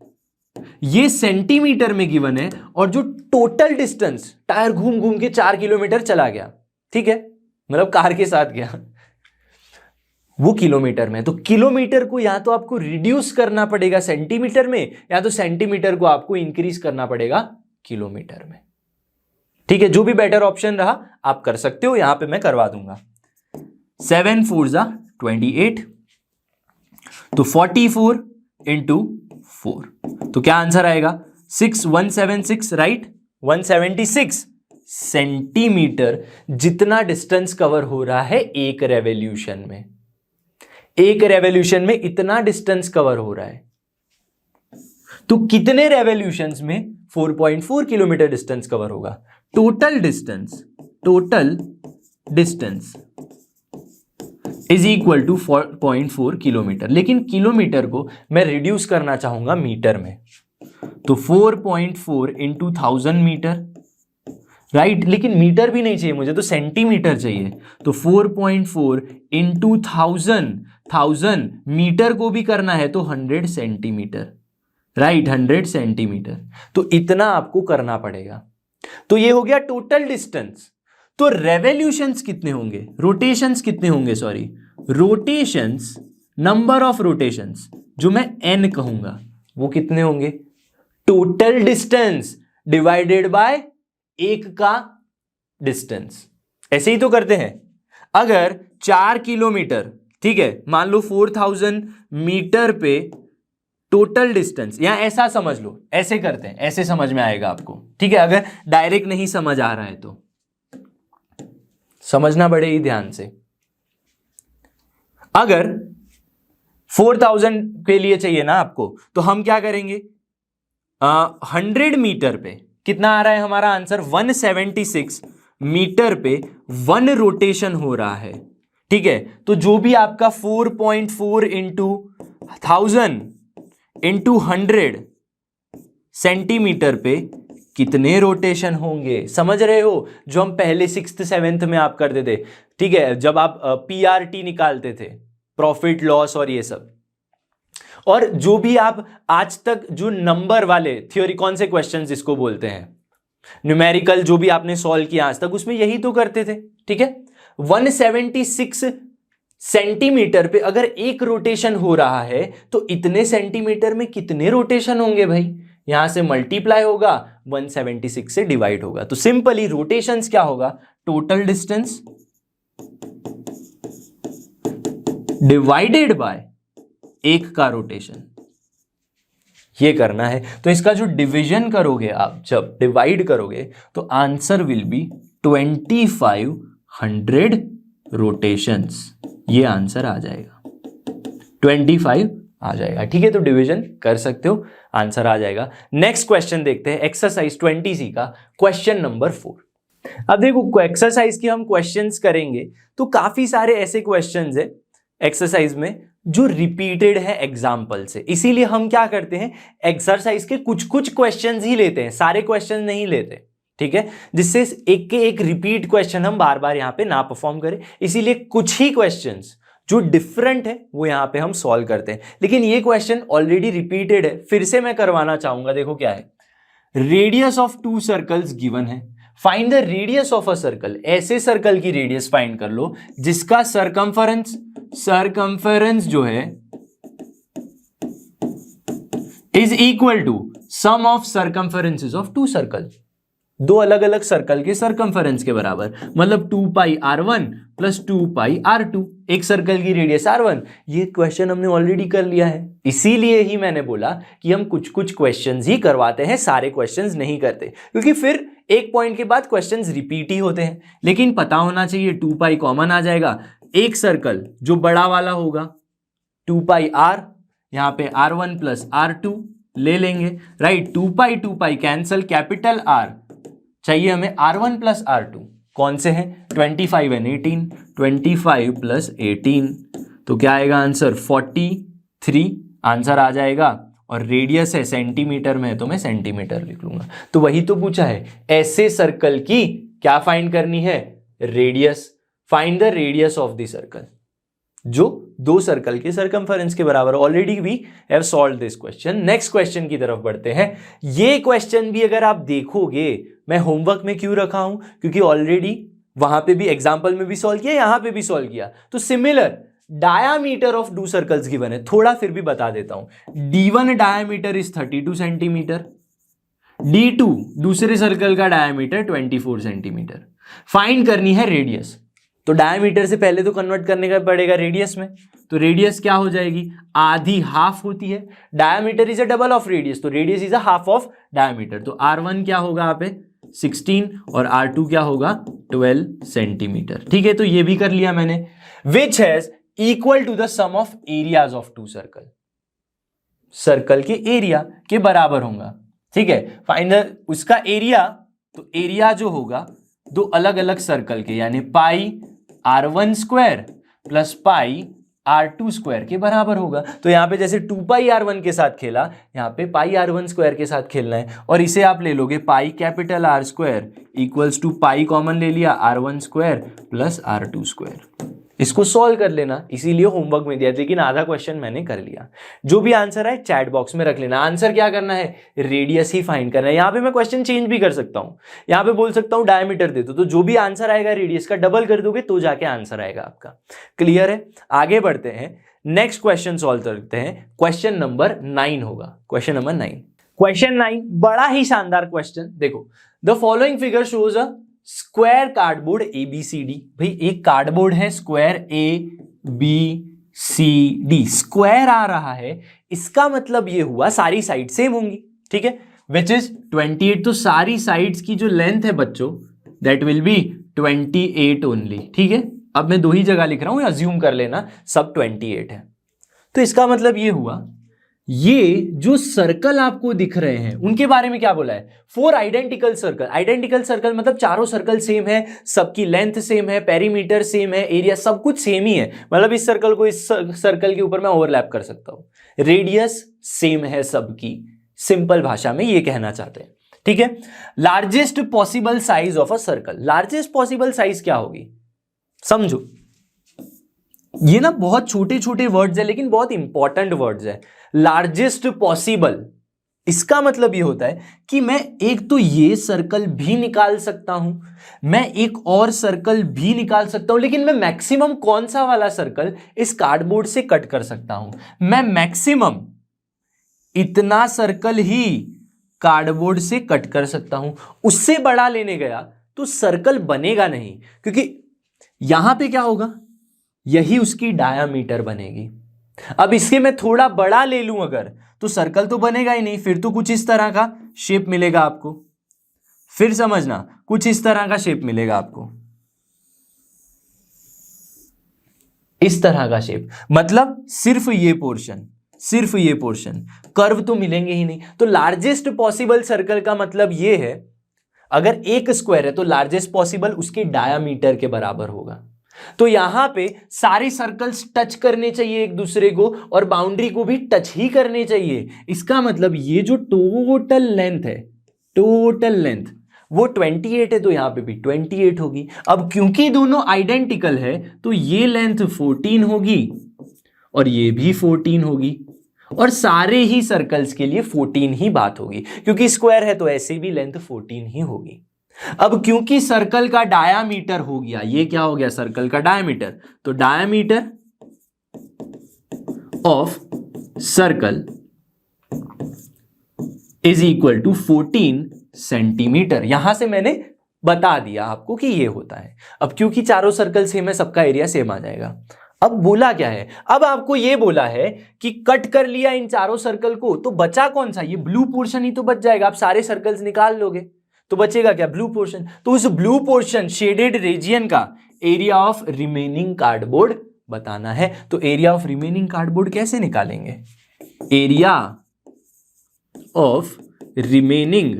ये सेंटीमीटर में गिवन है, और जो टोटल डिस्टेंस टायर घूम घूम के 4 किलोमीटर चला गया, ठीक है, मतलब कार के साथ गया, वो किलोमीटर में। तो किलोमीटर को या तो आपको रिड्यूस करना पड़ेगा सेंटीमीटर में, या तो सेंटीमीटर को आपको इंक्रीज करना पड़ेगा किलोमीटर में, ठीक है। जो भी बेटर ऑप्शन रहा आप कर सकते हो, यहां पे मैं करवा दूंगा। 7 4 28, तो 44 इंटू 4, तो क्या आंसर आएगा? 6176, राइट। 176 सेंटीमीटर जितना डिस्टेंस कवर हो रहा है एक रेवोल्यूशन में। एक रेवोल्यूशन में इतना डिस्टेंस कवर हो रहा है, तो कितने रेवोल्यूशंस में 4.4 किलोमीटर डिस्टेंस कवर होगा? Total distance, total distance is equal to 4.4 kilometre. लेकिन किलोमीटर को मैं रिड्यूस करना चाहूंगा मीटर में, तो 4.4 इंटू 1000 मीटर, राइट। लेकिन मीटर भी नहीं चाहिए मुझे, तो सेंटीमीटर चाहिए। तो 4.4 इंटू 1000 मीटर को भी करना है तो 100 सेंटीमीटर, राइट, 100 सेंटीमीटर। तो इतना आपको करना पड़ेगा। तो ये हो गया टोटल डिस्टेंस। तो रेवोल्यूशंस कितने होंगे? रोटेशंस कितने होंगे? Sorry, rotations, number of rotations जो मैं n कहूंगा वो कितने होंगे? टोटल डिस्टेंस डिवाइडेड बाय एक का डिस्टेंस। ऐसे ही तो करते हैं। अगर 4 किलोमीटर, ठीक है, मान लो 4000 मीटर पे टोटल डिस्टेंस, या ऐसा समझ लो, ऐसे करते हैं, ऐसे समझ में आएगा आपको, ठीक है। अगर डायरेक्ट नहीं समझ आ रहा है तो समझना बड़े ही ध्यान से। अगर 4000 के लिए चाहिए ना आपको, तो हम क्या करेंगे? 100 मीटर पे कितना आ रहा है हमारा आंसर? 176 मीटर पे 1 रोटेशन हो रहा है, ठीक है। तो जो भी आपका 4.4 इंटू 1000 इंटू 100 सेंटीमीटर पे कितने रोटेशन होंगे? समझ रहे हो? जो हम पहले 6th 7th में आप करते थे, ठीक है, जब आप PRT निकालते थे, प्रॉफिट लॉस और ये सब, और जो भी आप आज तक जो नंबर वाले थ्योरी, कौन से क्वेश्चंस इसको बोलते हैं, न्यूमेरिकल, जो भी आपने सॉल्व किया आज तक, उसमें यही तो करते थे, ठीक है। 176 सेंटीमीटर पे अगर एक रोटेशन हो रहा है तो इतने सेंटीमीटर में कितने रोटेशन होंगे भाई? यहां से मल्टीप्लाई होगा, 176 से डिवाइड होगा। तो सिंपली रोटेशंस क्या होगा? टोटल डिस्टेंस डिवाइडेड बाय एक का रोटेशन, ये करना है। तो इसका जो डिवीजन करोगे आप, जब डिवाइड करोगे तो आंसर विल बी 2500 रोटेशंस। ये आंसर आ जाएगा, 25 आ जाएगा। ठीक है, तो डिवीजन कर सकते हो, आंसर आ जाएगा। नेक्स्ट क्वेश्चन देखते हैं, एक्सरसाइज 20C का क्वेश्चन नंबर 4। अब देखो एक्सरसाइज के हम क्वेश्चंस करेंगे तो काफी सारे ऐसे क्वेश्चंस है एक्सरसाइज में जो रिपीटेड है एग्जाम्पल से, इसीलिए हम क्या करते हैं एक्सरसाइज के कुछ कुछ क्वेश्चंस ही लेते हैं, सारे क्वेश्चन नहीं लेते। ठीक है, जिससे एक के एक रिपीट क्वेश्चन हम बार बार यहां पे ना परफॉर्म करें, इसीलिए कुछ ही क्वेश्चंस जो डिफरेंट है वो यहां पे हम सॉल्व करते हैं। लेकिन ये क्वेश्चन ऑलरेडी रिपीटेड है, फिर से मैं करवाना चाहूंगा। देखो क्या है, रेडियस ऑफ 2 सर्कल्स गिवन है, find the radius of a circle. ऐसे सर्कल की रेडियस फाइंड कर लो जिसका सरकमफेरेंस जो है is equal to sum of circumferences of 2 circle. दो अलग अलग सर्कल के सरकमफेरेंस के बराबर, मतलब 2 पाई r1 प्लस 2 पाई r2। एक सर्कल की रेडियस r1, ये क्वेश्चन हमने ऑलरेडी कर लिया है, इसीलिए ही मैंने बोला कि हम कुछ कुछ क्वेश्चंस ही करवाते हैं, सारे क्वेश्चंस नहीं करते, क्योंकि फिर एक पॉइंट के बाद क्वेश्चंस रिपीट ही होते हैं। लेकिन पता होना चाहिए 2 पाई कॉमन आ जाएगा, एक सर्कल जो बड़ा वाला होगा 2 पाई r, यहां पे r1 प्लस r2 ले लेंगे, राइट। 2 पाई कैंसल, कैपिटल R चाहिए हमें r1 प्लस r2, कौन से हैं 25 एंड 18, 25 प्लस 18 तो क्या आएगा आंसर 43 आंसर आ जाएगा। और रेडियस है सेंटीमीटर में है तो मैं सेंटीमीटर लिख लूंगा। तो वही तो पूछा है, ऐसे सर्कल की क्या फाइंड करनी है, radius. Find the radius of the circle जो 2 सर्कल के सरकमफेरेंस के बराबर। Already we have solved this question. Next question की तरफ बढ़ते हैं। ये क्वेश्चन भी अगर आप देखोगे, मैं होमवर्क में क्यों रखा हूं, क्योंकि ऑलरेडी वहां पे भी एग्जांपल में भी सॉल्व किया, यहां पे भी सॉल्व किया। तो similar diameter of 2 circles given है, थोड़ा फिर भी बता देता हूं। D1 diameter is 32 centimetre, D2 दूसरे सर्कल का डायामीटर 24 सेंटीमीटर। फाइंड करनी है रेडियस, तो डायमीटर से पहले तो कन्वर्ट करने का पड़ेगा रेडियस में। तो रेडियस क्या हो जाएगी, आधी हाफ होती है, diameter is a double of radius, तो radius is a half of diameter. तो R1 क्या होगा यहाँ पे 16 और R2 क्या होगा 12 सेंटीमीटर। ठीक है, तो ये भी कर लिया मैंने। Which has equal to the sum of areas of 2 circle, circle के एरिया के बराबर होगा। ठीक है, फाइंड उसका एरिया, तो एरिया जो होगा 2 अलग अलग सर्कल के, यानी पाई r1 square plus pi r2 square के बराबर होगा। तो यहां पे जैसे 2 पाई r1 के साथ खेला, यहां पे पाई r1 स्क्वायर के साथ खेलना है। और इसे आप ले लोगे pi capital R square equals to pi common ले लिया r1 square plus r2 square. इसको सॉल्व कर लेना, इसीलिए होमवर्क में दिया, लेकिन आधा क्वेश्चन मैंने कर लिया। जो भी आंसर है चैट बॉक्स में रख लेना। आंसर क्या करना है, रेडियस ही फाइंड करना है। यहां पे मैं क्वेश्चन चेंज भी कर सकता हूं, यहां पे बोल सकता हूं डायमीटर दे दो, तो जो भी आंसर आएगा रेडियस का डबल कर दोगे तो जाके आंसर आएगा आपका। क्लियर है, आगे बढ़ते हैं, नेक्स्ट क्वेश्चन सॉल्व करते हैं। क्वेश्चन नंबर 9 होगा, क्वेश्चन नंबर 9। क्वेश्चन 9 बड़ा ही शानदार क्वेश्चन। देखो, the following figure shows a square cardboard ABCD। भाई एक कार्डबोर्ड है स्क्वायर ABCD, स्क्वायर आ रहा है, इसका मतलब ये हुआ सारी साइड सेम होंगी। ठीक है, विच इज 28, तो सारी साइड्स की जो लेंथ है बच्चों दैट विल बी 28 ओनली। ठीक है, अब मैं 2 ही जगह लिख रहा हूं, अज्यूम कर लेना सब 28 है। तो इसका मतलब ये हुआ, ये जो सर्कल आपको दिख रहे हैं उनके बारे में क्या बोला है, 4 आइडेंटिकल सर्कल। आइडेंटिकल सर्कल मतलब चारों सर्कल सेम है, सबकी लेंथ सेम है, पेरीमीटर सेम है, एरिया सब कुछ सेम ही है। मतलब इस सर्कल को इस सर्कल के ऊपर मैं ओवरलैप कर सकता हूं, रेडियस सेम है सबकी। सिंपल भाषा में ये कहना चाहते हैं। ठीक है, largest possible size of a circle. Largest possible size क्या होगी, समझो, ये ना बहुत छोटे छोटे वर्ड्स है लेकिन बहुत इंपॉर्टेंट वर्ड्स है। लार्जेस्ट पॉसिबल, इसका मतलब ये होता है कि मैं एक तो ये सर्कल भी निकाल सकता हूं, मैं एक और सर्कल भी निकाल सकता हूं, लेकिन मैं मैक्सिमम कौन सा वाला सर्कल इस कार्डबोर्ड से कट कर सकता हूं, मैं मैक्सिमम इतना सर्कल ही कार्डबोर्ड से कट कर सकता हूं। उससे बड़ा लेने गया तो सर्कल बनेगा नहीं, क्योंकि यहां पे क्या होगा, यही उसकी डायामीटर बनेगी। अब इसके मैं थोड़ा बड़ा ले लूं अगर, तो सर्कल तो बनेगा ही नहीं, फिर तो कुछ इस तरह का शेप मिलेगा आपको। फिर समझना, कुछ इस तरह का शेप मिलेगा आपको, इस तरह का शेप, मतलब सिर्फ ये पोर्शन, सिर्फ ये पोर्शन, कर्व तो मिलेंगे ही नहीं। तो लार्जेस्ट पॉसिबल सर्कल का मतलब ये है, अगर एक स्क्वायर है तो लार्जेस्ट पॉसिबल उसके डायामीटर के बराबर होगा। तो यहां पे सारे सर्कल्स टच करने चाहिए एक दूसरे को, और बाउंड्री को भी टच ही करने चाहिए। इसका मतलब ये जो टोटल लेंथ है, टोटल लेंथ वो 28 है, तो यहां पे भी 28 होगी। अब क्योंकि दोनों आइडेंटिकल है तो ये लेंथ 14 होगी और ये भी 14 होगी, और सारे ही सर्कल्स के लिए 14 ही बात होगी, क्योंकि स्क्वायर है तो ऐसे भी लेंथ 14 ही होगी। अब क्योंकि सर्कल का डायामीटर हो गया, ये क्या हो गया, सर्कल का डायामीटर, तो diameter of circle is equal to 14 centimetre. यहां से मैंने बता दिया आपको कि ये होता है। अब क्योंकि चारों सर्कल सेम है, सबका एरिया सेम आ जाएगा। अब बोला क्या है, अब आपको ये बोला है कि कट कर लिया इन चारों सर्कल को, तो बचा कौन सा, ये ब्लू पोर्शन ही तो बच जाएगा। आप सारे सर्कल्स निकाल लोगे तो बचेगा क्या, ब्लू पोर्शन। तो उस ब्लू पोर्शन शेडेड रीजियन का एरिया ऑफ रिमेनिंग कार्डबोर्ड बताना है। तो एरिया ऑफ रिमेनिंग कार्डबोर्ड कैसे निकालेंगे, एरिया ऑफ रिमेनिंग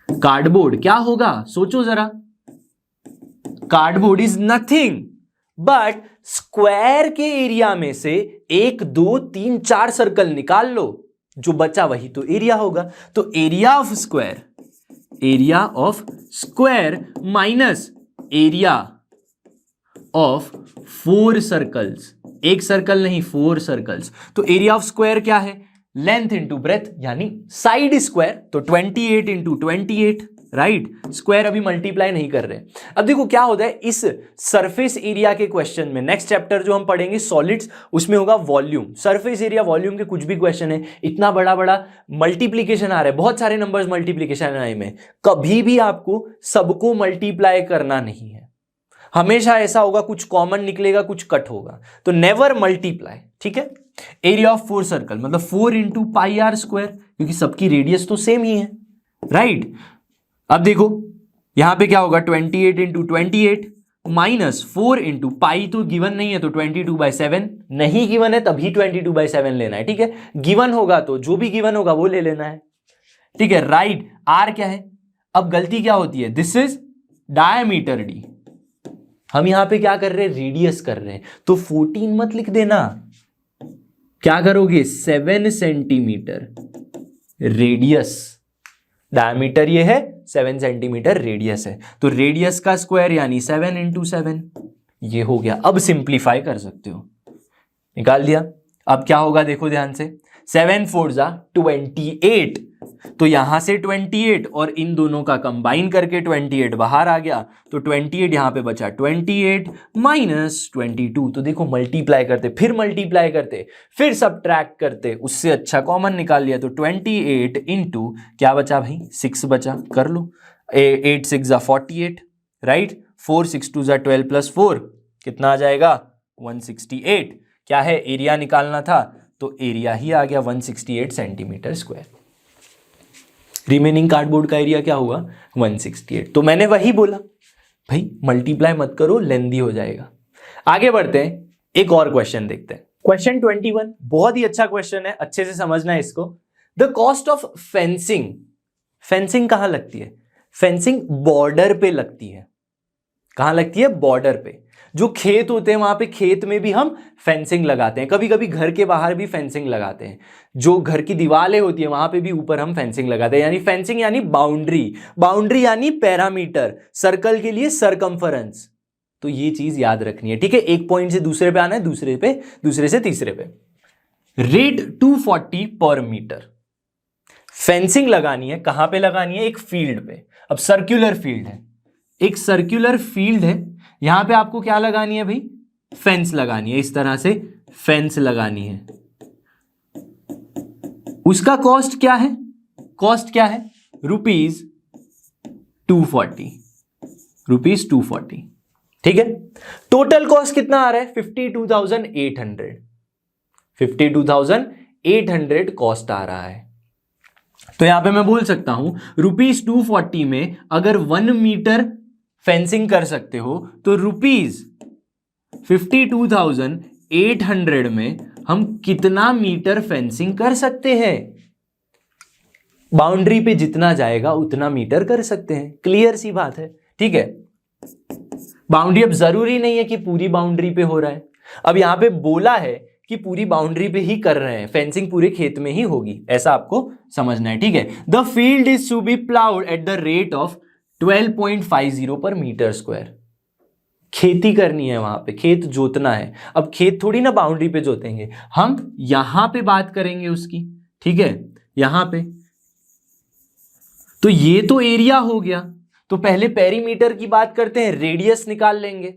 कार्डबोर्ड क्या होगा, सोचो जरा। Cardboard is nothing but square के एरिया में से 1 2 3 4 सर्कल निकाल लो, जो बचा वही तो एरिया होगा। तो area of square, area of square minus area of 4 circles, एक सर्कल नहीं 4 सर्कल्स। तो एरिया ऑफ स्क्वायर क्या है, लेंथ इंटू ब्रेथ यानी साइड स्क्वायर, तो 28 इंटू 28, राइट। स्क्वायर अभी मल्टीप्लाई नहीं कर रहे। अब देखो क्या होता है इस सरफेस एरिया के क्वेश्चन में, नेक्स्ट चैप्टर जो हम पढ़ेंगे सॉलिड्स, उसमें होगा वॉल्यूम। सरफेस एरिया वॉल्यूम के कुछ भी क्वेश्चन है, इतना बड़ा बड़ा मल्टीप्लीकेशन आ रहा है, बहुत सारे नंबर्स मल्टीप्लीकेशन आए में, कभी भी आपको सबको मल्टीप्लाई करना नहीं है। हमेशा ऐसा होगा कुछ कॉमन निकलेगा, कुछ कट होगा, तो नेवर मल्टीप्लाई, ठीक है। एरिया ऑफ 4 सर्कल मतलब 4 इंटू पाई आर स्क्वायर, क्योंकि सबकी रेडियस तो सेम ही है, राइट। अब देखो यहां पे क्या होगा, 28 इंटू 28 माइनस 4 इंटू पाई, तो गिवन नहीं है तो 22/7, नहीं गिवन है तभी 22/7 लेना है, ठीक है। गिवन होगा तो जो भी गिवन होगा वो ले लेना है, ठीक है, राइट। आर क्या है, अब गलती क्या होती है, दिस इज डायमीटर डी, हम यहां पे क्या कर रहे हैं, रेडियस कर रहे हैं, तो 14 मत लिख देना, क्या करोगे 7 सेंटीमीटर रेडियस, डायमीटर ये है 7 सेंटीमीटर रेडियस है, तो रेडियस का स्क्वायर यानी 7 इंटू 7, ये हो गया। अब सिंप्लीफाई कर सकते हो, निकाल दिया। अब क्या होगा देखो ध्यान से, 7 4 जा 28, तो यहां से 28 और इन दोनों का कंबाइन करके 28 बाहर आ गया, तो 28 यहां पे बचा 28 माइनस 22, तो देखो मल्टीप्लाई करते, फिर मल्टीप्लाई करते, फिर सब्ट्रैक्ट करते, उससे अच्छा कॉमन निकाल लिया, तो 28 इंटू क्या बचा भाई 6 बचा, कर लो, 8 6 जा 48, राइट, 4 6 2 जा 12 प्लस 4 कितना आ जाएगा 168। क्या है, एरिया निकालना था, तो एरिया ही आ गया 168 सेंटीमीटर स्क्वायर। रिमेनिंग कार्डबोर्ड का एरिया क्या हुआ 168। तो मैंने वही बोला भाई मल्टीप्लाई मत करो, लेंदी हो जाएगा। आगे बढ़ते हैं, एक और क्वेश्चन देखते हैं। क्वेश्चन 21 बहुत ही अच्छा क्वेश्चन है, अच्छे से समझना है इसको। The cost of fencing, fencing कहां लगती है, फेंसिंग बॉर्डर पे लगती है। कहां लगती है, बॉर्डर पे। जो खेत होते हैं वहां पे खेत में भी हम फेंसिंग लगाते हैं, कभी कभी घर के बाहर भी फेंसिंग लगाते हैं, जो घर की दीवारें होती है वहां पे भी ऊपर हम फेंसिंग लगाते हैं। यानी फेंसिंग यानी बाउंड्री, बाउंड्री यानी पैरामीटर, सर्कल के लिए सरकमफरेंस। तो ये चीज याद रखनी है, ठीक है। एक पॉइंट से दूसरे पे आना है, दूसरे से तीसरे पे। रेट 240 पर मीटर, फेंसिंग लगानी है, कहां पे लगानी है, एक फील्ड पे। अब सर्कुलर फील्ड है, एक सर्कुलर फील्ड है, यहां पे आपको क्या लगानी है भाई, फेंस लगानी है, इस तरह से फेंस लगानी है। उसका कॉस्ट क्या है, कॉस्ट क्या है, रुपीज 240, ठीक है, टोटल कॉस्ट कितना आ रहा है 52,800, 52,800 कॉस्ट आ रहा है। तो यहां पे मैं बोल सकता हूं ₹240 में अगर 1 मीटर फेंसिंग कर सकते हो तो ₹52,800 में हम कितना मीटर फेंसिंग कर सकते हैं? बाउंड्री पे जितना जाएगा उतना मीटर कर सकते हैं, क्लियर सी बात है। ठीक है, बाउंड्री अब जरूरी नहीं है कि पूरी बाउंड्री पे हो रहा है, अब यहां पे बोला है कि पूरी बाउंड्री पे ही कर रहे हैं, फेंसिंग पूरे खेत में ही होगी, ऐसा आपको समझना है। ठीक है, the field is to be ploughed at the rate of 12.50 per metre square. खेती करनी है, वहां पे खेत जोतना है। अब खेत थोड़ी ना बाउंड्री पे जोतेंगे, हम यहां पे बात करेंगे उसकी। ठीक है, यहां पे तो ये तो एरिया हो गया, तो पहले पेरीमीटर की बात करते हैं, रेडियस निकाल लेंगे।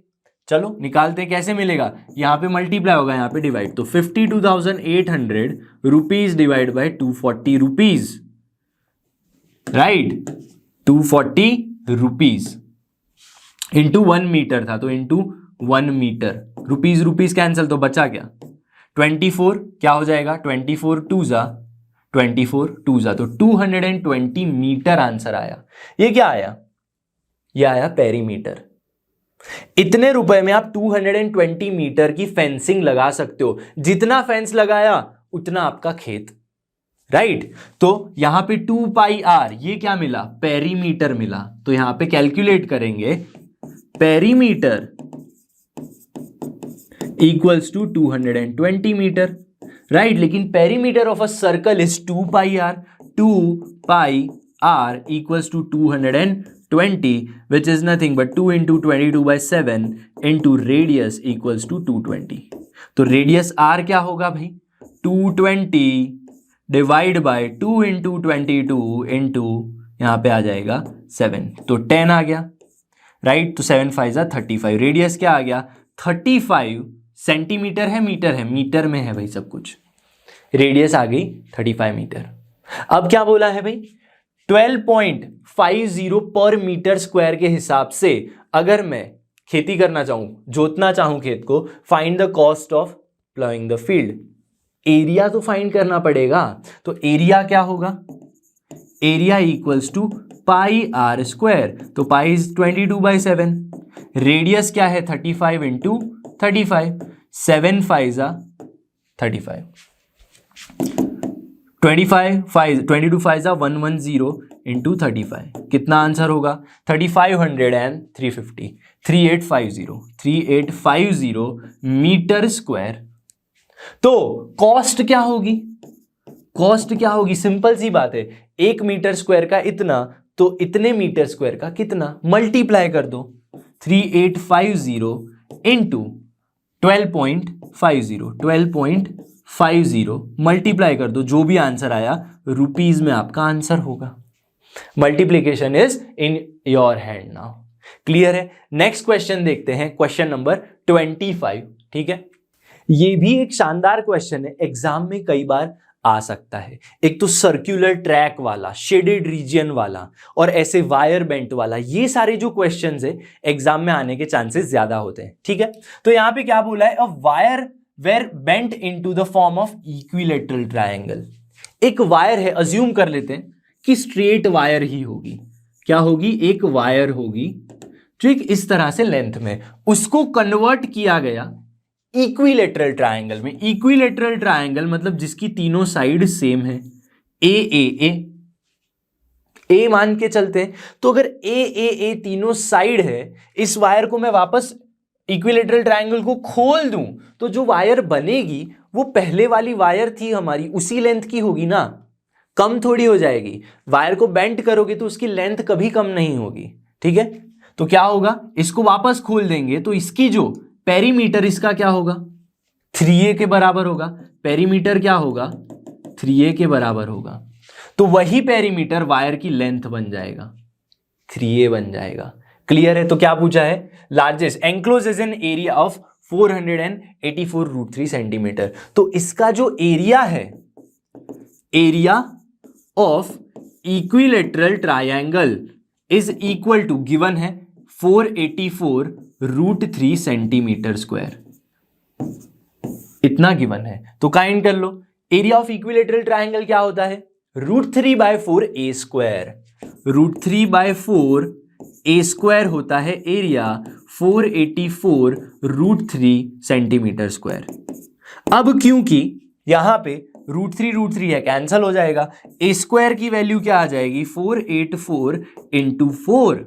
चलो निकालते हैं, कैसे मिलेगा? यहां पे मल्टीप्लाई होगा, यहां पे डिवाइड, तो 52,800 rupees divide by 240 rupees, right, 240 rupees into 1 metre था तो into 1 metre, rupees rupees cancel, तो बचा क्या 24, क्या हो जाएगा 24 2 जा 24 2 जा, तो 220 मीटर आंसर आया। ये क्या आया? ये आया पेरीमीटर। इतने रुपए में आप 220 मीटर की फेंसिंग लगा सकते हो, जितना फेंस लगाया उतना आपका खेत, राइट। तो यहां पे 2 पाई आर, ये क्या मिला? पेरीमीटर मिला। तो यहां पे कैलकुलेट करेंगे, perimeter equals to 220 metre, right. लेकिन perimeter of a circle is 2 pi r, 2 pi r equals to 220, which is nothing but 2 into 22/7 into radius equals to 220। तो रेडियस r क्या होगा भाई? 220 डिवाइड बाय 2 into 22 into यहां पे आ जाएगा 7, तो 10 आ गया, राइट। तो 7 5 35, रेडियस क्या आ गया 35 सेंटीमीटर है, मीटर है, मीटर में है भाई सब कुछ, रेडियस आ गई 35 मीटर। अब क्या बोला है भाई? 12.50 पर मीटर स्क्वायर के हिसाब से अगर मैं खेती करना चाहूं, जोतना चाहूं खेत को, find the cost of ploughing the field. Area तो फाइंड करना पड़ेगा, तो एरिया क्या होगा? Area equals to pi r square, तो पाई इज 22/7, रेडियस क्या है 35 इंटू 35, 7 5 35, 22 5 110 इंटू 35, कितना आंसर होगा? 3500 एंड 350, 3850 मीटर स्क्वायर। तो कॉस्ट क्या होगी? कॉस्ट क्या होगी? सिंपल सी बात है, 1 मीटर स्क्वायर का इतना, तो इतने मीटर स्क्वायर का कितना, मल्टीप्लाई कर दो, 3850 इंटू 12.50 मल्टीप्लाई कर दो, जो भी आंसर आया रुपीज में आपका आंसर होगा। Multiplication is in your hand now, clear है। नेक्स्ट क्वेश्चन देखते हैं, क्वेश्चन नंबर 25। ठीक है, ये भी एक शानदार क्वेश्चन है, एग्जाम में कई बार आ सकता है। एक तो सर्कुलर ट्रैक वाला, शेडेड रीजन वाला, और ऐसे वायर बेंट वाला, ये सारे जो क्वेश्चंस है एग्जाम में आने के चांसेस ज्यादा होते हैं। ठीक है, तो यहां पे क्या बोला है? A wire were bent into the form of equilateral triangle. एक वायर है, अज्यूम कर लेते हैं कि स्ट्रेट वायर ही होगी। क्या होगी? एक वायर होगी जो एक इस तरह से लेंथ में, उसको कन्वर्ट किया गया इक्विलेटरल ट्रायंगल में। इक्विलेटरल ट्रायंगल मतलब जिसकी तीनों साइड सेम है, ए मान के चलते हैं। तो अगर ए तीनों साइड है, इस वायर को मैं वापस इक्विलेटरल ट्रायंगल को खोल दूं तो जो वायर बनेगी वो पहले वाली वायर थी हमारी, उसी लेंथ की होगी ना, कम थोड़ी हो जाएगी। वायर को बेंड करोगे तो उसकी लेंथ कभी कम नहीं होगी। ठीक है, तो क्या होगा? इसको वापस खोल देंगे तो इसकी जो पेरीमीटर, इसका क्या होगा? 3a के बराबर होगा। पेरीमीटर क्या होगा? 3a के बराबर होगा। तो वही पेरीमीटर वायर की लेंथ बन जाएगा, 3a बन जाएगा। क्लियर है? तो क्या पूछा है? Largest enclose is an area of 484√3 centimetre. तो इसका जो एरिया है, area of equilateral triangle is equal to, given है 484 √3 सेंटीमीटर स्क्वायर, इतना गिवन है। तो काइंड कर लो, एरिया ऑफ इक्विलेटरल ट्राइंगल क्या होता है? √3/4 ए स्क्वायर। √3/4 ए स्क्वायर होता है एरिया, 484 √3 सेंटीमीटर स्क्वायर। अब क्योंकि यहां पे √3 है, कैंसल हो जाएगा, ए स्क्वायर की वैल्यू क्या आ जाएगी? 484 इंटू 4,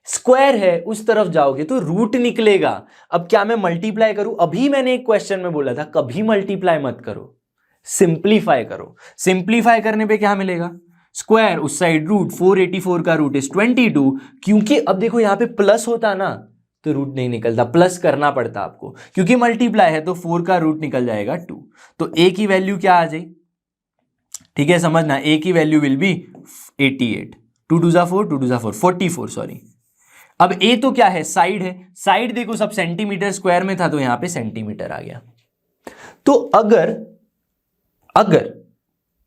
स्क्वायर है उस तरफ जाओगे तो रूट निकलेगा। अब क्या मैं मल्टीप्लाई करूं? अभी मैंने एक क्वेश्चन में बोला था कभी मल्टीप्लाई मत करो, सिंप्लीफाई करो। सिंप्लीफाई करने पे क्या मिलेगा? स्क्वायर उस साइड रूट, 484 का रूट इज 22। क्योंकि अब देखो यहां पे प्लस होता ना तो रूट नहीं निकलता, प्लस करना पड़ता आपको, क्योंकि मल्टीप्लाई है तो 4 का रूट निकल जाएगा 2। तो ए की वैल्यू क्या आ जाए? ठीक है, समझना, ए की वैल्यू विल बी 88। 2 2 4, 2 2 4, 44, सॉरी। अब ए तो क्या है? साइड है। साइड देखो सब सेंटीमीटर स्क्वायर में था तो यहां पे सेंटीमीटर आ गया। तो अगर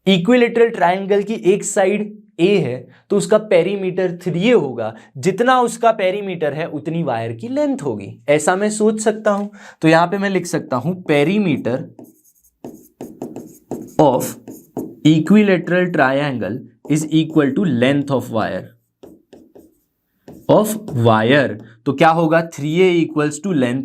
इक्विलेटरल ट्रायंगल की एक साइड ए है तो उसका पेरीमीटर 3a होगा, जितना उसका पेरीमीटर है उतनी वायर की लेंथ होगी। ऐसा मैं सोच सकता हूं। तो यहां पे मैं लिख सकता हूं perimeter of equilateral triangle is equal to length of wire. तो क्या होगा? 3a equals to length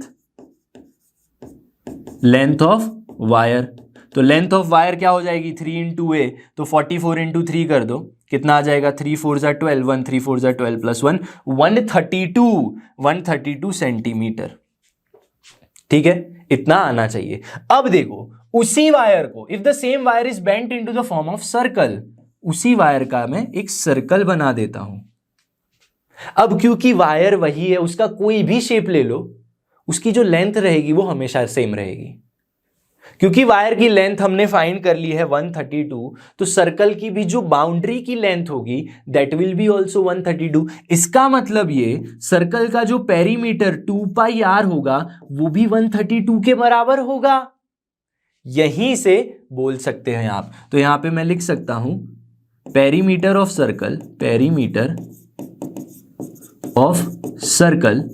of wire. तो लेंथ ऑफ वायर क्या हो जाएगी? 3 इंटू ए, तो 44 इंटू 3 कर दो, कितना आ जाएगा? 3 4 ज़ा 12, 1 3 4 ज़ा 12 प्लस 1 132 सेंटीमीटर। ठीक है, इतना आना चाहिए। अब देखो उसी वायर को, if the same wire is bent into the form of circle, उसी वायर का मैं एक सर्कल बना देता हूं। अब क्योंकि वायर वही है, उसका कोई भी शेप ले लो, उसकी जो लेंथ रहेगी वो हमेशा सेम रहेगी। क्योंकि वायर की लेंथ हमने फाइंड कर ली है 132, तो सर्कल की भी जो बाउंड्री की लेंथ होगी दैट विल बी ऑल्सो 132। इसका मतलब ये सर्कल का जो पेरीमीटर 2πr होगा वो भी 132 के बराबर होगा। यहीं से बोल सकते हैं आप। तो यहां पे मैं लिख सकता हूं perimeter of circle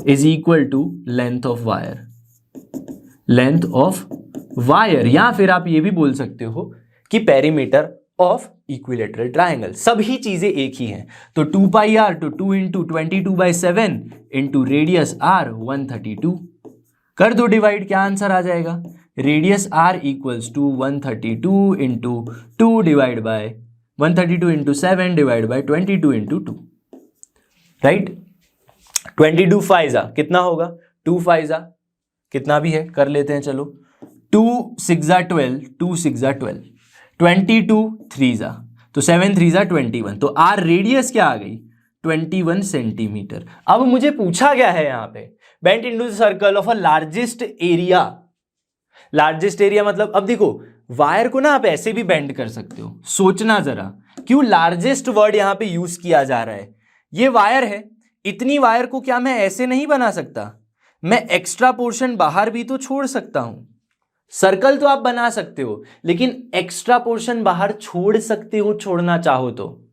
is equal to length of wire. या फिर आप ये भी बोल सकते हो कि पेरीमीटर ऑफ इक्विलेटरल ट्रायंगल। सभी चीजें एक ही हैं। तो 2πr तो 2 इंटू 22/7 इंटू रेडियस r 132 कर दो डिवाइड, क्या आंसर आ जाएगा? Radius r equals to 132 into 2 divide by 132 into 7 divide by 22 into 2, right. 22 5 जा कितना होगा? 2 5 जा कितना भी है कर लेते हैं, चलो 2 6 जा 12, 2 6 जा 12, 22 3 जा तो 7 3 जा 21। तो आर रेडियस क्या आ गई? 21 सेंटीमीटर। अब मुझे पूछा गया है यहाँ पे bent into the circle of a largest area. Largest area मतलब, अब देखो वायर को ना आप ऐसे भी बेंड कर सकते हो। सोचना जरा क्यों लार्जेस्ट वर्ड यहां पे यूज किया जा रहा है। ये वायर है, इतनी वायर को क्या मैं ऐसे नहीं बना सकता? मैं एक्स्ट्रा पोर्शन बाहर भी तो छोड़ सकता हूं। सर्कल तो आप बना सकते हो लेकिन एक्स्ट्रा पोर्शन बाहर छोड़ सकते हो, छोड़ना चाहो तो।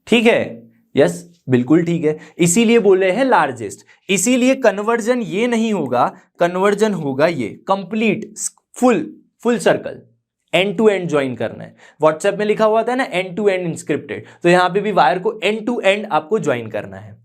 ठीक है, यस बिल्कुल ठीक है, इसीलिए बोले हैं लार्जेस्ट। इसीलिए कन्वर्जन ये नहीं होगा, कन्वर्जन होगा ये complete full circle, and to end join करना है। व्हाट्सएप में लिखा हुआ था ना एंड टू एंड इंस्क्रिप्टेड, तो यहां पे भी वायर को एंड टू एंड आपको ज्वाइन करना है।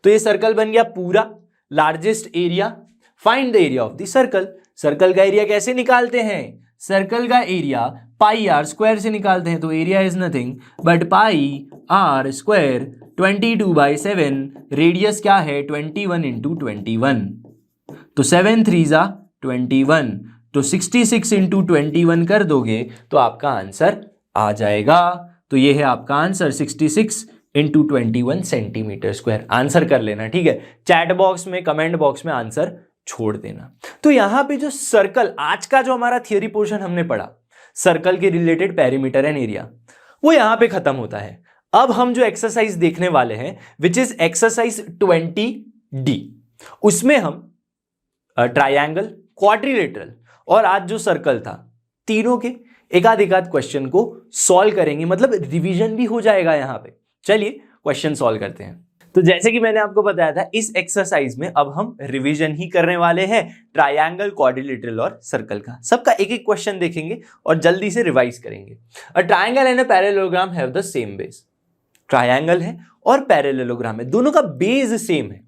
तो ये सर्कल बन गया पूरा largest area. Find the area of the circle. Circle का एरिया कैसे निकालते हैं? सर्कल का एरिया पाई आर स्क्वायर से निकालते हैं। तो area is nothing but pi r square 22/7। Radius क्या है? 21 इंटू 21। तो 7 3 जा 21, तो 66 इंटू 21 कर दोगे तो आपका आंसर आ जाएगा। तो ये है आपका answer 66 into 21 centimetre square. Answer कर लेना, ठीक है। चैट बॉक्स में, कमेंट बॉक्स में आंसर छोड़ देना। तो यहां पे जो सर्कल, आज का जो हमारा थियरी पोर्शन हमने पढ़ा सर्कल के रिलेटेड पेरीमीटर एंड एरिया, वो यहां पे खत्म होता है। अब हम जो एक्सरसाइज देखने वाले हैं विच इज एक्सरसाइज 20D, उसमें हम ट्रायंगल, क्वाड्रिलेटरल और आज जो सर्कल था, तीनों के एक आध क्वेश्चन को सॉल्व करेंगे। मतलब रिवीजन भी हो जाएगा यहां पे। चलिए क्वेश्चन सॉल्व करते हैं। तो जैसे कि मैंने आपको बताया था, इस एक्सरसाइज में अब हम रिवीजन ही करने वाले हैं ट्रायंगल, क्वाड्रिलेटरल और सर्कल का। सबका एक एक क्वेश्चन देखेंगे और जल्दी से रिवाइज करेंगे। A triangle and a parallelogram have the same base. Triangle है और पैरेललोग्राम है, दोनों का बेस सेम है।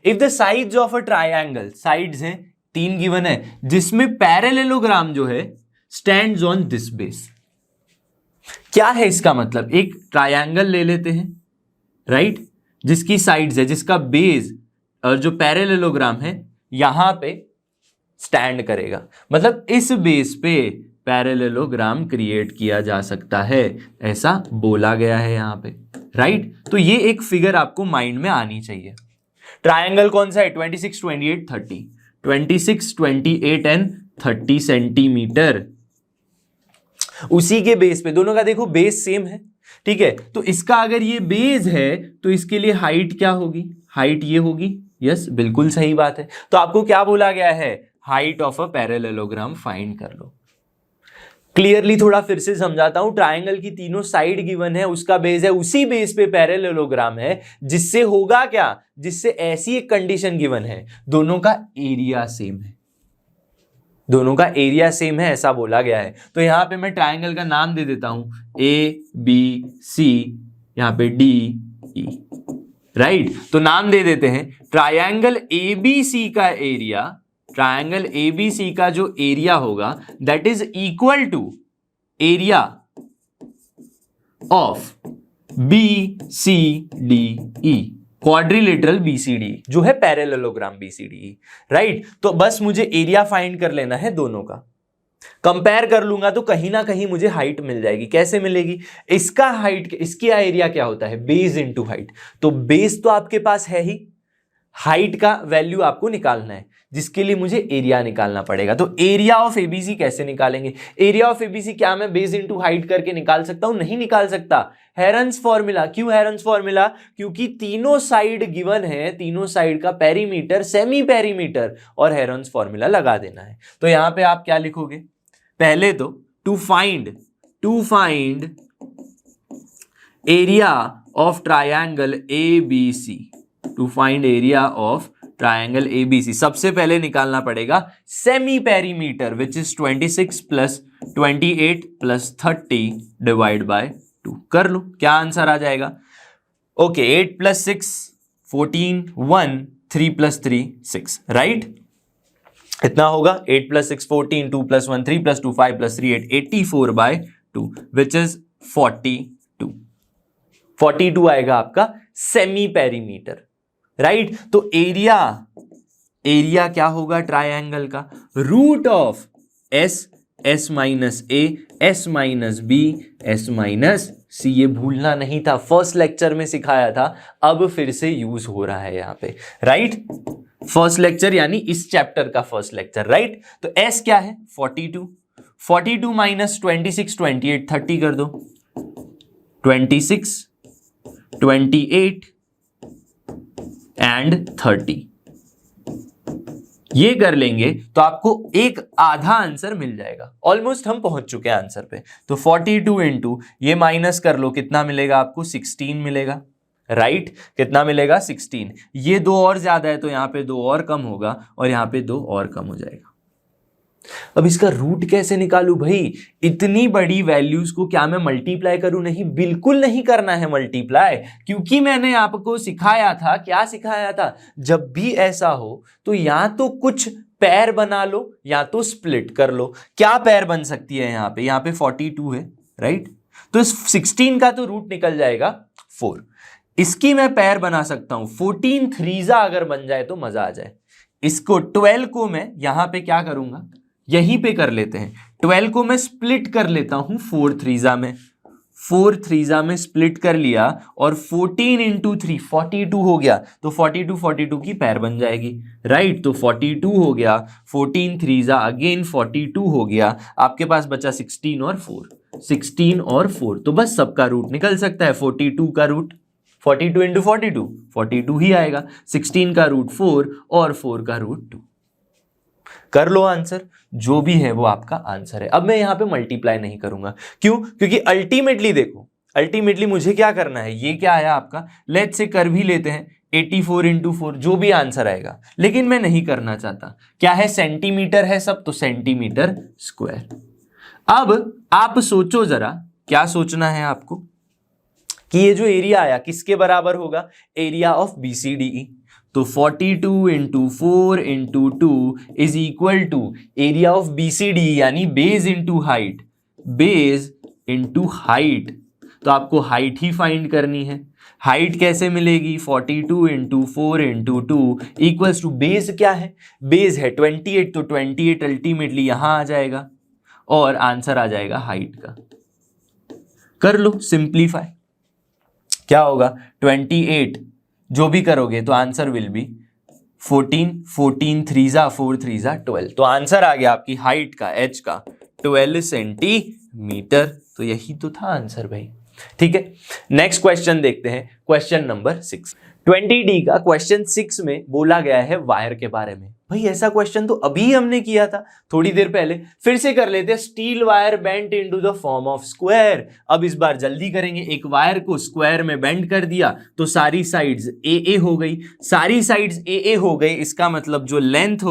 If the sides of a triangle, sides हैं 3 गिवन है, जिसमें पैरेललोग्राम जो है स्टैंड्स ऑन दिस बेस। क्या है इसका मतलब? एक ट्रायंगल ले लेते हैं, राइट, जिसकी साइड्स है, जिसका बेस और जो पैरेललोग्राम है यहां पे स्टैंड करेगा, मतलब इस बेस पे पैरेललोग्राम क्रिएट किया जा सकता है, ऐसा बोला गया है यहां पे, राइट। तो ये एक फिगर आपको माइंड में आनी चाहिए। ट्रायंगल कौन सा है? 26, 28, 30, 26, 28 एंड 30 सेंटीमीटर। उसी के बेस पे, दोनों का देखो बेस सेम है, ठीक है। तो इसका अगर ये बेस है तो इसके लिए हाइट क्या होगी? हाइट ये होगी। यस, बिल्कुल सही बात है। तो आपको क्या बोला गया है? Height of a parallelogram find कर लो। क्लियरली थोड़ा फिर से समझाता हूं। ट्रायंगल की तीनों साइड गिवन है, उसका बेस है, उसी बेस पे पैरेललोग्राम है, जिससे होगा क्या? जिससे ऐसी एक कंडीशन गिवन है, दोनों का एरिया सेम है, दोनों का एरिया सेम है, ऐसा बोला गया है। तो यहां पे मैं ट्रायंगल का नाम दे देता हूं ABC, यहां पे DE, राइट। तो नाम दे देते हैं ट्रायंगल ABC का एरिया, ट्रायंगल ABC का जो एरिया होगा that is equal to area of BCDE, quadrilateral BCDE जो है पैरेललोग्राम BCDE, राइट। तो बस मुझे एरिया फाइंड कर लेना है दोनों का। कंपेयर कर लूंगा तो कहीं ना कहीं मुझे हाइट मिल जाएगी। कैसे मिलेगी? इसका हाइट, इसका एरिया क्या होता है? Base into height. तो बेस तो आपके पास है ही, हाइट का वैल्यू आपको निकालना है, जिसके लिए मुझे एरिया निकालना पड़ेगा। तो एरिया ऑफ एबीसी कैसे निकालेंगे? एरिया ऑफ एबीसी क्या मैं बेस इनटू हाइट करके निकाल सकता हूं? नहीं निकाल सकता। Herons formula. क्यों हेरन्स फॉर्मूला? क्योंकि तीनों साइड गिवन है, तीनों साइड का पेरीमीटर, सेमी पेरीमीटर, और हेरन्स फॉर्मूला लगा देना है। तो यहां पे आप क्या लिखोगे? पहले तो to find area of triangle ABC, to find area of triangle ABC सबसे पहले निकालना पड़ेगा semi perimeter, which is 26 plus 28 plus 30 divide by 2। कर लो, क्या आंसर आ जाएगा? Okay, 8 plus 6 14, 1 3 plus 3 6, right. इतना होगा 8 plus 6 14, 2 plus 1 3 plus 2 5 plus 3 8, 84 by 2, which is 42 आएगा आपका सेमी पेरीमीटर, राइट। तो एरिया क्या होगा ट्रायंगल का? Root of S minus A, S minus B, S minus C। ये भूलना नहीं था, फर्स्ट लेक्चर में सिखाया था, अब फिर से यूज हो रहा है यहां पे, राइट। फर्स्ट लेक्चर यानी इस चैप्टर का फर्स्ट लेक्चर, राइट। तो S क्या है? 42 माइनस 26 28 30 कर दो, 26 28 एंड 30, ये कर लेंगे तो आपको एक आधा आंसर मिल जाएगा। ऑलमोस्ट हम पहुंच चुके हैं आंसर पे। तो 42 इंटू ये माइनस कर लो, कितना मिलेगा आपको? 16 मिलेगा, राइट। कितना मिलेगा? 16। ये 2 और ज्यादा है तो यहां पे 2 और कम होगा और यहां पे 2 और कम हो जाएगा। अब इसका रूट कैसे निकालूं भाई? इतनी बड़ी वैल्यूज को क्या मैं मल्टीप्लाई करूं? नहीं, बिल्कुल नहीं करना है मल्टीप्लाई, क्योंकि मैंने आपको सिखाया था, क्या सिखाया था? जब भी ऐसा हो तो या तो कुछ पैर बना लो या तो स्प्लिट कर लो। क्या पैर बन सकती है यहाँ पे 42 है, राइट। तो इस 16 का तो रूट निकल जाएगा 4। इसकी मैं पैर बना सकता हूं 14 थ्रीजा अगर बन जाए तो मजा आ जाए। इसको 12 को मैं यहां पे क्या करूंगा? यहीं पे कर लेते हैं। 12 को मैं स्प्लिट कर लेता हूं 4 थ्रीजा में, 4 थ्रीजा में स्प्लिट कर लिया और 14 इंटू 3 42 हो गया। तो 42 की पैर बन जाएगी, राइट। तो 42 हो गया, 14 थ्रीजा अगेन 42 हो गया। आपके पास बचा 16 और 4, तो बस सबका रूट निकल सकता है। 42 का रूट 42 इंटू 42 ही आएगा। 16 का रूट 4 और 4 का रूट 2। कर लो आंसर, जो भी है वो आपका आंसर है। अब मैं यहां पे मल्टीप्लाई नहीं करूंगा, क्यों? क्योंकि अल्टीमेटली देखो, अल्टीमेटली मुझे क्या करना है, ये क्या आया आपका, लेट्स से कर भी लेते हैं 84 इंटू 4, जो भी आंसर आएगा, लेकिन मैं नहीं करना चाहता। क्या है, सेंटीमीटर है सब, तो सेंटीमीटर स्क्वायर। अब आप सोचो जरा, क्या सोचना है आपको कि ये जो एरिया आया किसके बराबर होगा, एरिया ऑफ BCDE। तो 42 into 4 into 2 is equal to area of BCDE, यानी base into height, base into height. तो आपको हाइट ही फाइंड करनी है। हाइट कैसे मिलेगी, 42 into 4 into 2 equals to base क्या है, बेस है 28, तो 28 अल्टीमेटली यहां आ जाएगा और आंसर आ जाएगा हाइट का। कर लो सिंप्लीफाई, क्या होगा 28, जो भी करोगे तो आंसर विल बी 14, 14 3 जा 4 3 जा 12। तो आंसर आ गया आपकी हाइट का, h का 12 सेंटीमीटर। तो यही तो था आंसर भाई। ठीक है, नेक्स्ट क्वेश्चन देखते हैं, क्वेश्चन नंबर 6। 20D का क्वेश्चन 6 में बोला गया है वायर के बारे में। भाई ऐसा क्वेश्चन तो अभी हमने किया था थोड़ी देर पहले, फिर से कर लेते हैं। Steel wire bent into the form of square. अब इस बार जल्दी करेंगे। एक वायर को स्क्वायर में बेंड कर दिया तो सारी साइड्स AA हो गई, सारी साइड्स AA हो गई, इसका मतलब जो लेंथ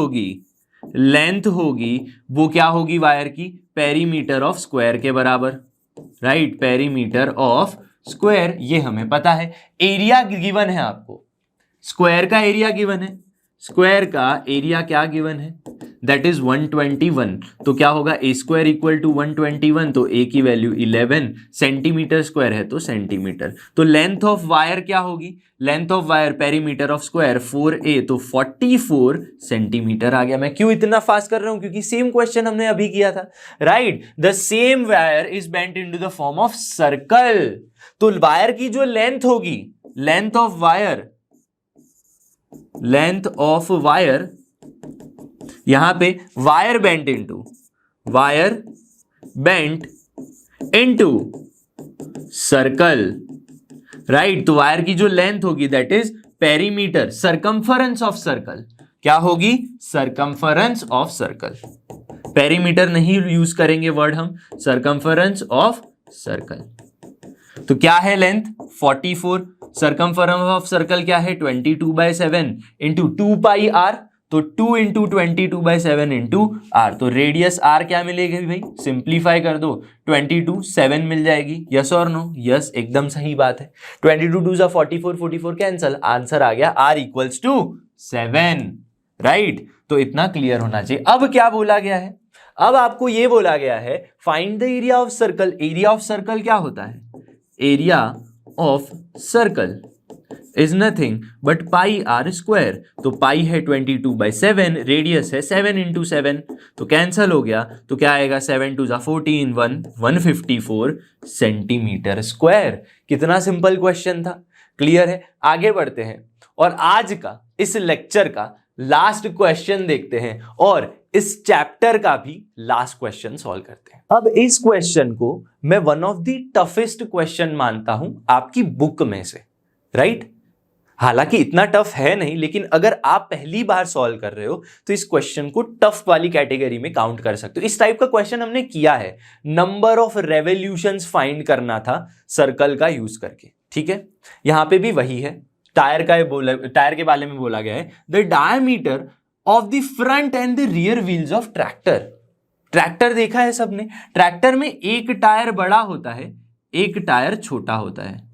होगी वो क्या होगी वायर की, पेरीमीटर ऑफ स्क्वायर के बराबर, राइट, पेरीमीटर ऑफ स्क्वायर, ये हमें पता है। एरिया गिवन है आपको, स्क्वायर का एरिया गिवन है, स्क्वायर का एरिया क्या गिवन है, दैट इज 121। तो क्या होगा, ए स्क्वायर इक्वल टू 121, तो ए की वैल्यू 11, सेंटीमीटर स्क्वायर है तो सेंटीमीटर। तो लेंथ ऑफ वायर क्या होगी, length of wire perimeter of square 4A, तो 44 सेंटीमीटर आ गया। मैं क्यों इतना फास्ट कर रहा हूं, क्योंकि सेम क्वेश्चन हमने अभी किया था, right. The same wire is bent into the form of circle. तो वायर की जो लेंथ होगी, लेंथ ऑफ वायर, यहां पे wire bent into circle, right. तो वायर की जो लेंथ होगी that is perimeter, circumference of circle, क्या होगी, सरकमफरेंस ऑफ सर्कल। पेरीमीटर नहीं यूज करेंगे वर्ड हम, सरकमफरेंस ऑफ सर्कल। तो क्या है लेंथ 44, सरकमफरेंस ऑफ सर्कल क्या है 22/7 इंटू 2 पाई r, तो 2 इंटू 22/7 इंटू r। तो रेडियस r क्या मिलेगी भाई, सिंप्लीफाई कर दो, 22 7 मिल जाएगी, यस और नो, यस एकदम सही बात है। 22 2 जा 44, 44 कैंसल, आंसर आ गया r इक्वल्स टू 7, राइट। तो इतना क्लियर होना चाहिए। अब क्या बोला गया है, अब आपको ये बोला गया है find the area of circle. Area of circle क्या होता है, area of circle is nothing but pi r square. तो पाई है 22/7, रेडियस है 7 इंटू 7, तो कैंसल हो गया। तो क्या आएगा, 7 2 जा 14, 154 सेंटीमीटर स्क्वायर। कितना सिंपल क्वेश्चन था, क्लियर है। आगे बढ़ते हैं और आज का इस लेक्चर का लास्ट क्वेश्चन देखते हैं और इस चैप्टर का भी लास्ट क्वेश्चन सॉल्व करते हैं। अब इस क्वेश्चन को मैं one of the toughest question मानता हूं आपकी बुक में से, राइट। हालांकि इतना टफ है नहीं, लेकिन अगर आप पहली बार सॉल्व कर रहे हो तो इस क्वेश्चन को टफ वाली कैटेगरी में काउंट कर सकते हो। इस टाइप का क्वेश्चन हमने किया है, नंबर ऑफ रेवोल्यूशंस फाइंड करना था सर्कल का यूज करके, ठीक है। यहां पे भी वही है, टायर के बारे में बोला गया है, the diameter of the front end the rear wheels of tractor. Tractor देखा है सबने, ट्रैक्टर में एक टायर बड़ा होता है, एक टायर छोटा होता है,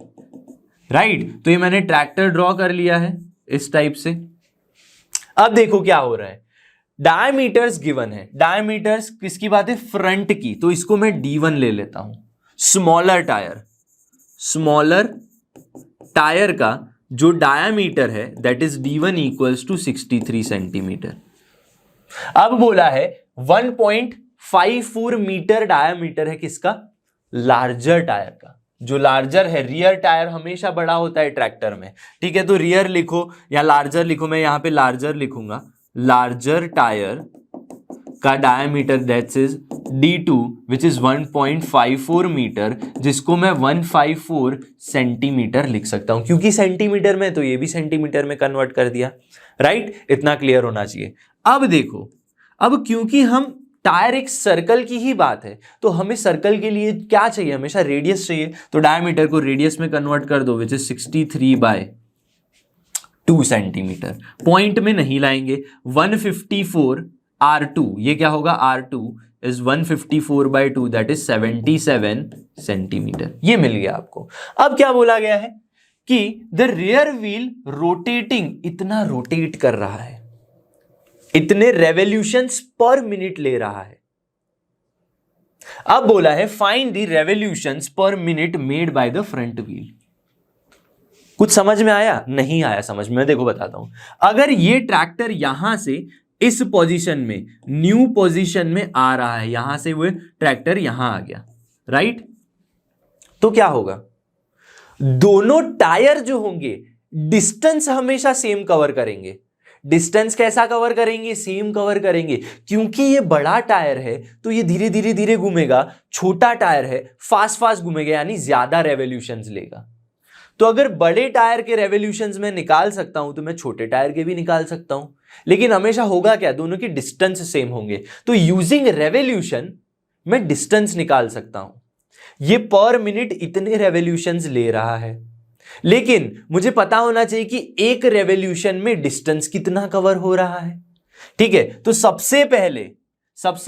राइट। तो ये मैंने ट्रैक्टर ड्रॉ कर लिया है इस टाइप से। अब देखो क्या हो रहा है, डायमीटर्स गिवन है, डायमीटर्स किसकी बात है, फ्रंट की, तो इसको मैं D1 ले लेता हूं। स्मॉलर टायर का जो डायमीटर है that is D1 equals to 63 centimetre. अब बोला है 1.54 मीटर डायमीटर है किसका, लार्जर टायर का। जो लार्जर है, रियर टायर हमेशा बड़ा होता है ट्रैक्टर में, ठीक है। तो रियर लिखो या लार्जर लिखो, मैं यहां पे लार्जर लिखूंगा। लार्जर टायर का diameter that is D2 which is 1.54 metre, जिसको मैं 154 सेंटीमीटर लिख सकता हूं, क्योंकि सेंटीमीटर में तो ये भी सेंटीमीटर में कन्वर्ट कर दिया, राइट। इतना क्लियर होना चाहिए। अब देखो, अब क्योंकि हम टायर एक सर्कल की ही बात है, तो हमें सर्कल के लिए क्या चाहिए, हमेशा रेडियस चाहिए। तो डायमीटर को रेडियस में कन्वर्ट कर दो, विच इज 63/2 सेंटीमीटर। पॉइंट में नहीं लाएंगे। 154 R2, ये क्या होगा, R2 is 154/2, that is 77 centimetre. ये मिल गया आपको। अब क्या बोला गया है कि द रियर व्हील रोटेटिंग, इतना रोटेट कर रहा है, इतने रेवोल्यूशंस पर मिनट ले रहा है। अब बोला है फाइंड द रेवोल्यूशंस पर minute made by the front wheel. कुछ समझ में आया? नहीं आया समझ में? देखो बताता हूं। अगर ये ट्रैक्टर यहां से इस पोजीशन में, न्यू पोजीशन में आ रहा है, यहां से वो ट्रैक्टर यहां आ गया, राइट, तो क्या होगा, दोनों टायर जो होंगे डिस्टेंस हमेशा सेम कवर करेंगे। डिस्टेंस कैसा कवर करेंगे? सेम कवर करेंगे, क्योंकि ये बड़ा टायर है तो ये धीरे धीरे धीरे घूमेगा, छोटा टायर है फास्ट फास्ट घूमेगा, यानी ज्यादा रेवोल्यूशंस लेगा। तो अगर बड़े टायर के रेवोल्यूशंस मैं निकाल सकता हूं तो मैं छोटे टायर के भी निकाल सकता हूं, लेकिन हमेशा होगा क्या, दोनों की डिस्टेंस सेम होंगे। तो यूजिंग रेवोल्यूशन मैं डिस्टेंस निकाल सकता हूं। ये पर मिनट इतने रेवोल्यूशंस ले रहा है, लेकिन मुझे पता होना चाहिए कि एक रेवोल्यूशन में डिस्टेंस कितना कवर हो रहा है। ठीक है, तो सबसे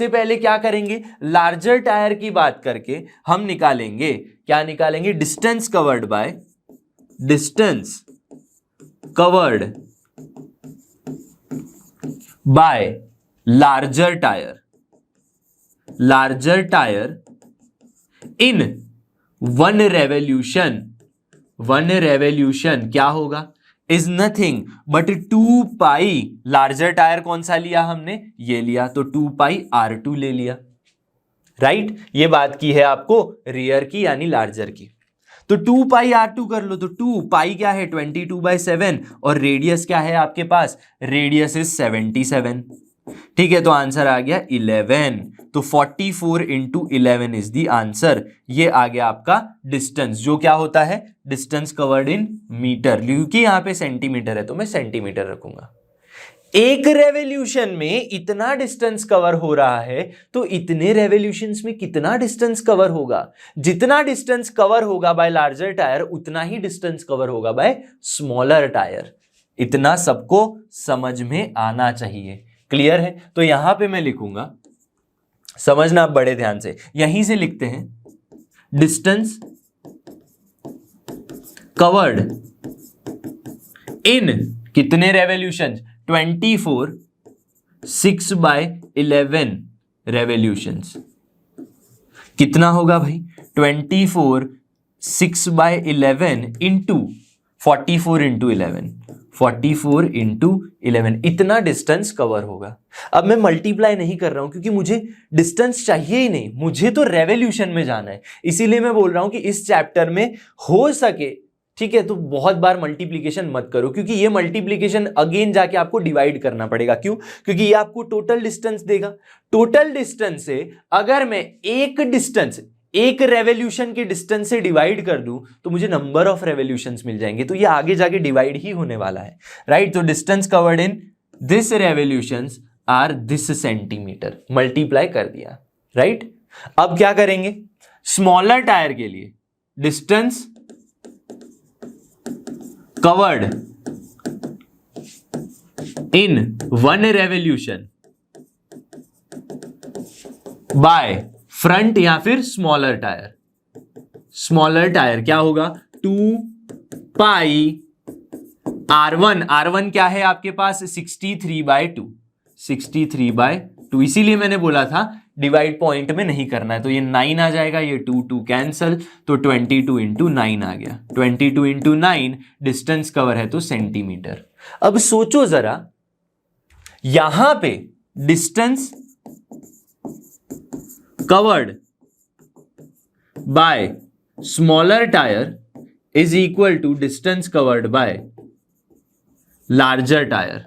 पहले क्या करेंगे, लार्जर टायर की बात करके हम निकालेंगे, क्या निकालेंगे, distance covered by larger tyre in one revolution क्या होगा, is nothing but 2 pi, larger tyre कौन सा लिया हमने, ये लिया, तो 2 पाई R2 ले लिया, राइट। ये बात की है आपको रियर की यानी लार्जर की। तो 2 पाई R2 कर लो, तो 2 पाई क्या है 22/7 और रेडियस क्या है आपके पास, रेडियस इज 77। ठीक है, तो आंसर आ गया 11। तो 44 इंटू 11 इज द आंसर। ये आ गया आपका डिस्टेंस, जो क्या होता है, डिस्टेंस कवर्ड इन मीटर, क्योंकि यहां पे सेंटीमीटर है तो मैं सेंटीमीटर रखूंगा। एक रेवोल्यूशन में इतना डिस्टेंस कवर हो रहा है, तो इतने रेवोल्यूशंस में कितना डिस्टेंस कवर होगा, जितना डिस्टेंस कवर होगा बाय लार्जर टायर उतना ही डिस्टेंस कवर होगा बाय स्मॉलर टायर। इतना सबको समझ में आना चाहिए। क्लियर है? तो यहां पे मैं लिखूंगा, समझना आप बड़े ध्यान से, यहीं से लिखते हैं, डिस्टेंस कवर्ड इन कितने रेवोल्यूशन, 24 6/11 रेवोल्यूशंस। कितना होगा भाई, 24 6/11 इंटू 44 इंटू 11, 44 इंटू 11, इतना डिस्टेंस कवर होगा। अब मैं मल्टीप्लाई नहीं कर रहा हूं क्योंकि मुझे डिस्टेंस चाहिए ही नहीं, मुझे तो रेवोल्यूशन में जाना है। इसीलिए मैं बोल रहा हूं कि इस चैप्टर में हो सके, ठीक है, तो बहुत बार मल्टीप्लीकेशन मत करो, क्योंकि ये मल्टीप्लीकेशन अगेन जाके आपको डिवाइड करना पड़ेगा। क्यों? क्योंकि ये आपको टोटल डिस्टेंस देगा। टोटल डिस्टेंस से अगर मैं एक रेवोल्यूशन के डिस्टेंस से डिवाइड कर दूं तो मुझे नंबर ऑफ रेवोल्यूशंस मिल जाएंगे, तो ये आगे जाके डिवाइड ही होने वाला है, राइट। तो distance covered in this revolutions are this centimetre, multiply कर दिया, राइट। अब क्या करेंगे, स्मॉलर टायर के लिए distance covered in one revolution by front या फिर स्मॉलर टायर क्या होगा, 2 पाई R1 क्या है आपके पास, 63/2, इसीलिए मैंने बोला था डिवाइड पॉइंट में नहीं करना है। तो ये 9 आ जाएगा, ये 2 कैंसल, तो 22 इंटू 9 आ गया। 22 इंटू 9 डिस्टेंस कवर है तो सेंटीमीटर। अब सोचो जरा, यहां पे distance covered by smaller tyre is equal to distance covered by larger tyre.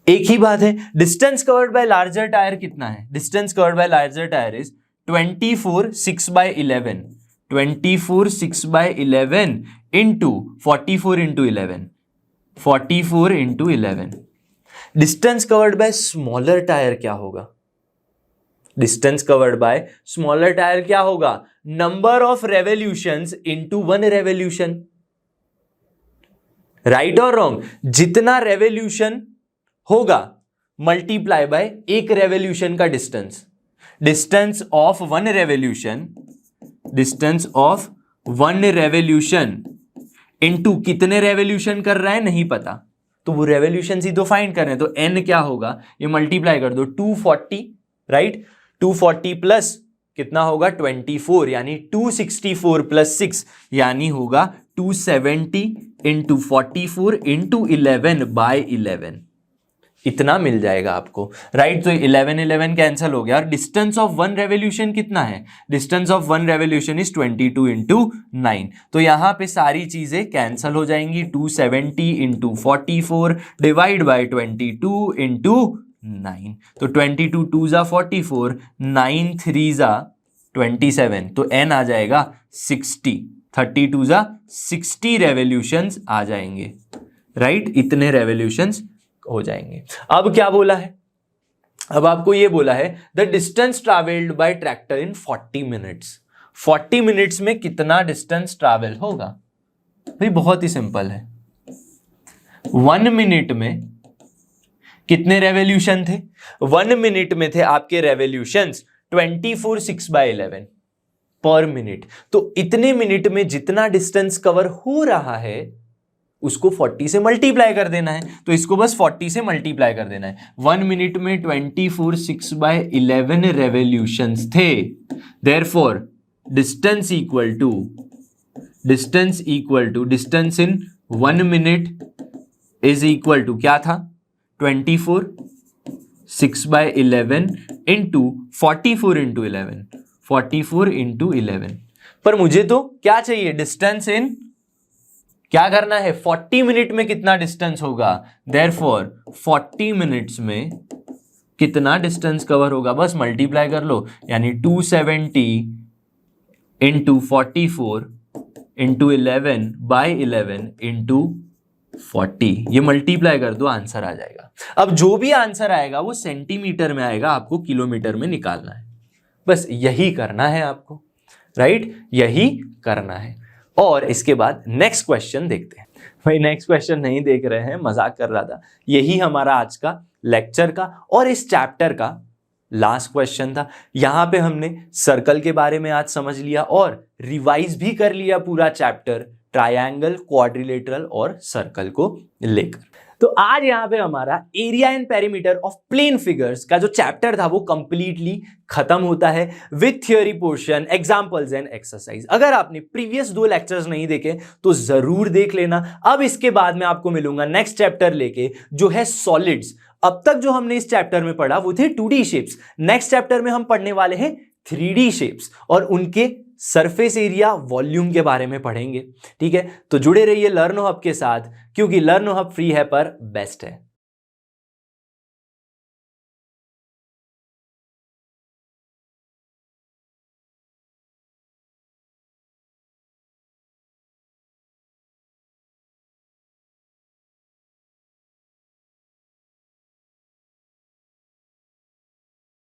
एक ही बात है, distance covered by larger tyre कितना है, distance covered by larger tyre is 24 6/11, 24 6/11 into 44 into 11, 44 into 11। Distance covered by smaller tyre क्या होगा? Distance covered by smaller tyre क्या होगा? Number of revolutions into one revolution. Right और wrong? जितना revolution होगा multiply by एक रेवोल्यूशन का distance. Distance of one revolution, distance of one revolution into कितने रेवोल्यूशन कर रहा है नहीं पता, तो वो रेवोल्यूशन ही तो फाइंड कर रहे हैं। तो n क्या होगा, ये मल्टीप्लाई कर दो 240, राइट। 240 प्लस कितना होगा 24, यानी 264 प्लस 6 यानी होगा 270 इंटू 44 इंटू 11 बाय 11, इतना मिल जाएगा आपको, राइट। तो 11 11 कैंसिल हो गया। और डिस्टेंस ऑफ वन रेवोल्यूशन कितना है? Distance of one revolution is 22 into 9। तो यहां पे सारी चीजें कैंसिल हो जाएंगी। 270 इंटू 44 डिवाइड बाई 22 इंटू 9। तो 22 2 जा 44, 9 3 जा 27, तो n आ जाएगा 60। 32 जा 60 रेवोल्यूशंस आ जाएंगे, राइट। इतने रेवोल्यूशंस हो जाएंगे। अब क्या बोला है? अब आपको ये बोला है the distance travelled bye tractor in 40 minutes. 40 minutes में कितना डिस्टेंस ट्रैवल होगा? भाई बहुत ही सिंपल है। 1 मिनट में कितने रेवोल्यूशन थे? 1 मिनट में थे आपके रेवोल्यूशंस 24 6/11 पर मिनट। तो इतने मिनट में जितना डिस्टेंस कवर हो रहा है उसको 40 से मल्टीप्लाई कर देना है। तो इसको बस 40 से मल्टीप्लाई कर देना है। 1 मिनट में 24 6/11 रेवोल्यूशंस थे। Therefore distance equal to distance in 1 minute is equal to क्या था? 24 6/11 इंटू 44 इंटू 11, 44 इंटू 11। पर मुझे तो क्या चाहिए? डिस्टेंस इन, क्या करना है? 40 मिनट में कितना डिस्टेंस होगा? देयरफॉर 40 मिनट्स में कितना डिस्टेंस कवर होगा? बस मल्टीप्लाई कर लो, यानी 270 इंटू 44 इंटू 11 बाई 11 इंटू 40, ये मल्टीप्लाई कर दो, आंसर आ जाएगा। अब जो भी आंसर आएगा वो सेंटीमीटर में आएगा, आपको किलोमीटर में निकालना है। बस यही करना है आपको, राइट, यही करना है। और इसके बाद नेक्स्ट क्वेश्चन देखते हैं। भाई नेक्स्ट क्वेश्चन नहीं देख रहे हैं, मजाक कर रहा था। यही हमारा आज का लेक्चर का और इस चैप्टर का लास्ट क्वेश्चन था। यहां पे हमने सर्कल के बारे में आज समझ लिया और रिवाइज भी कर लिया पूरा चैप्टर, ट्रायंगल, क्वाड्रिलेटरल और सर्कल को लेकर। तो आज यहाँ पे हमारा area and perimeter of plane figures का जो चैप्टर था वो कंप्लीटली खत्म होता है with theory portion, examples and exercise. अगर आपने प्रीवियस 2 लेक्चर्स नहीं देखे तो जरूर देख लेना। अब इसके बाद में आपको मिलूंगा नेक्स्ट चैप्टर लेके जो है सॉलिड्स। अब तक जो हमने इस चैप्टर में पढ़ा वो थे 2D शेप्स। नेक्स्ट चैप्टर में हम पढ़ने वाले हैं 3D शेप्स और उनके सरफेस एरिया, वॉल्यूम के बारे में पढ़ेंगे। ठीक है, तो जुड़े रहिए लर्नो हब के साथ, क्योंकि लर्नो हब फ्री है पर बेस्ट है।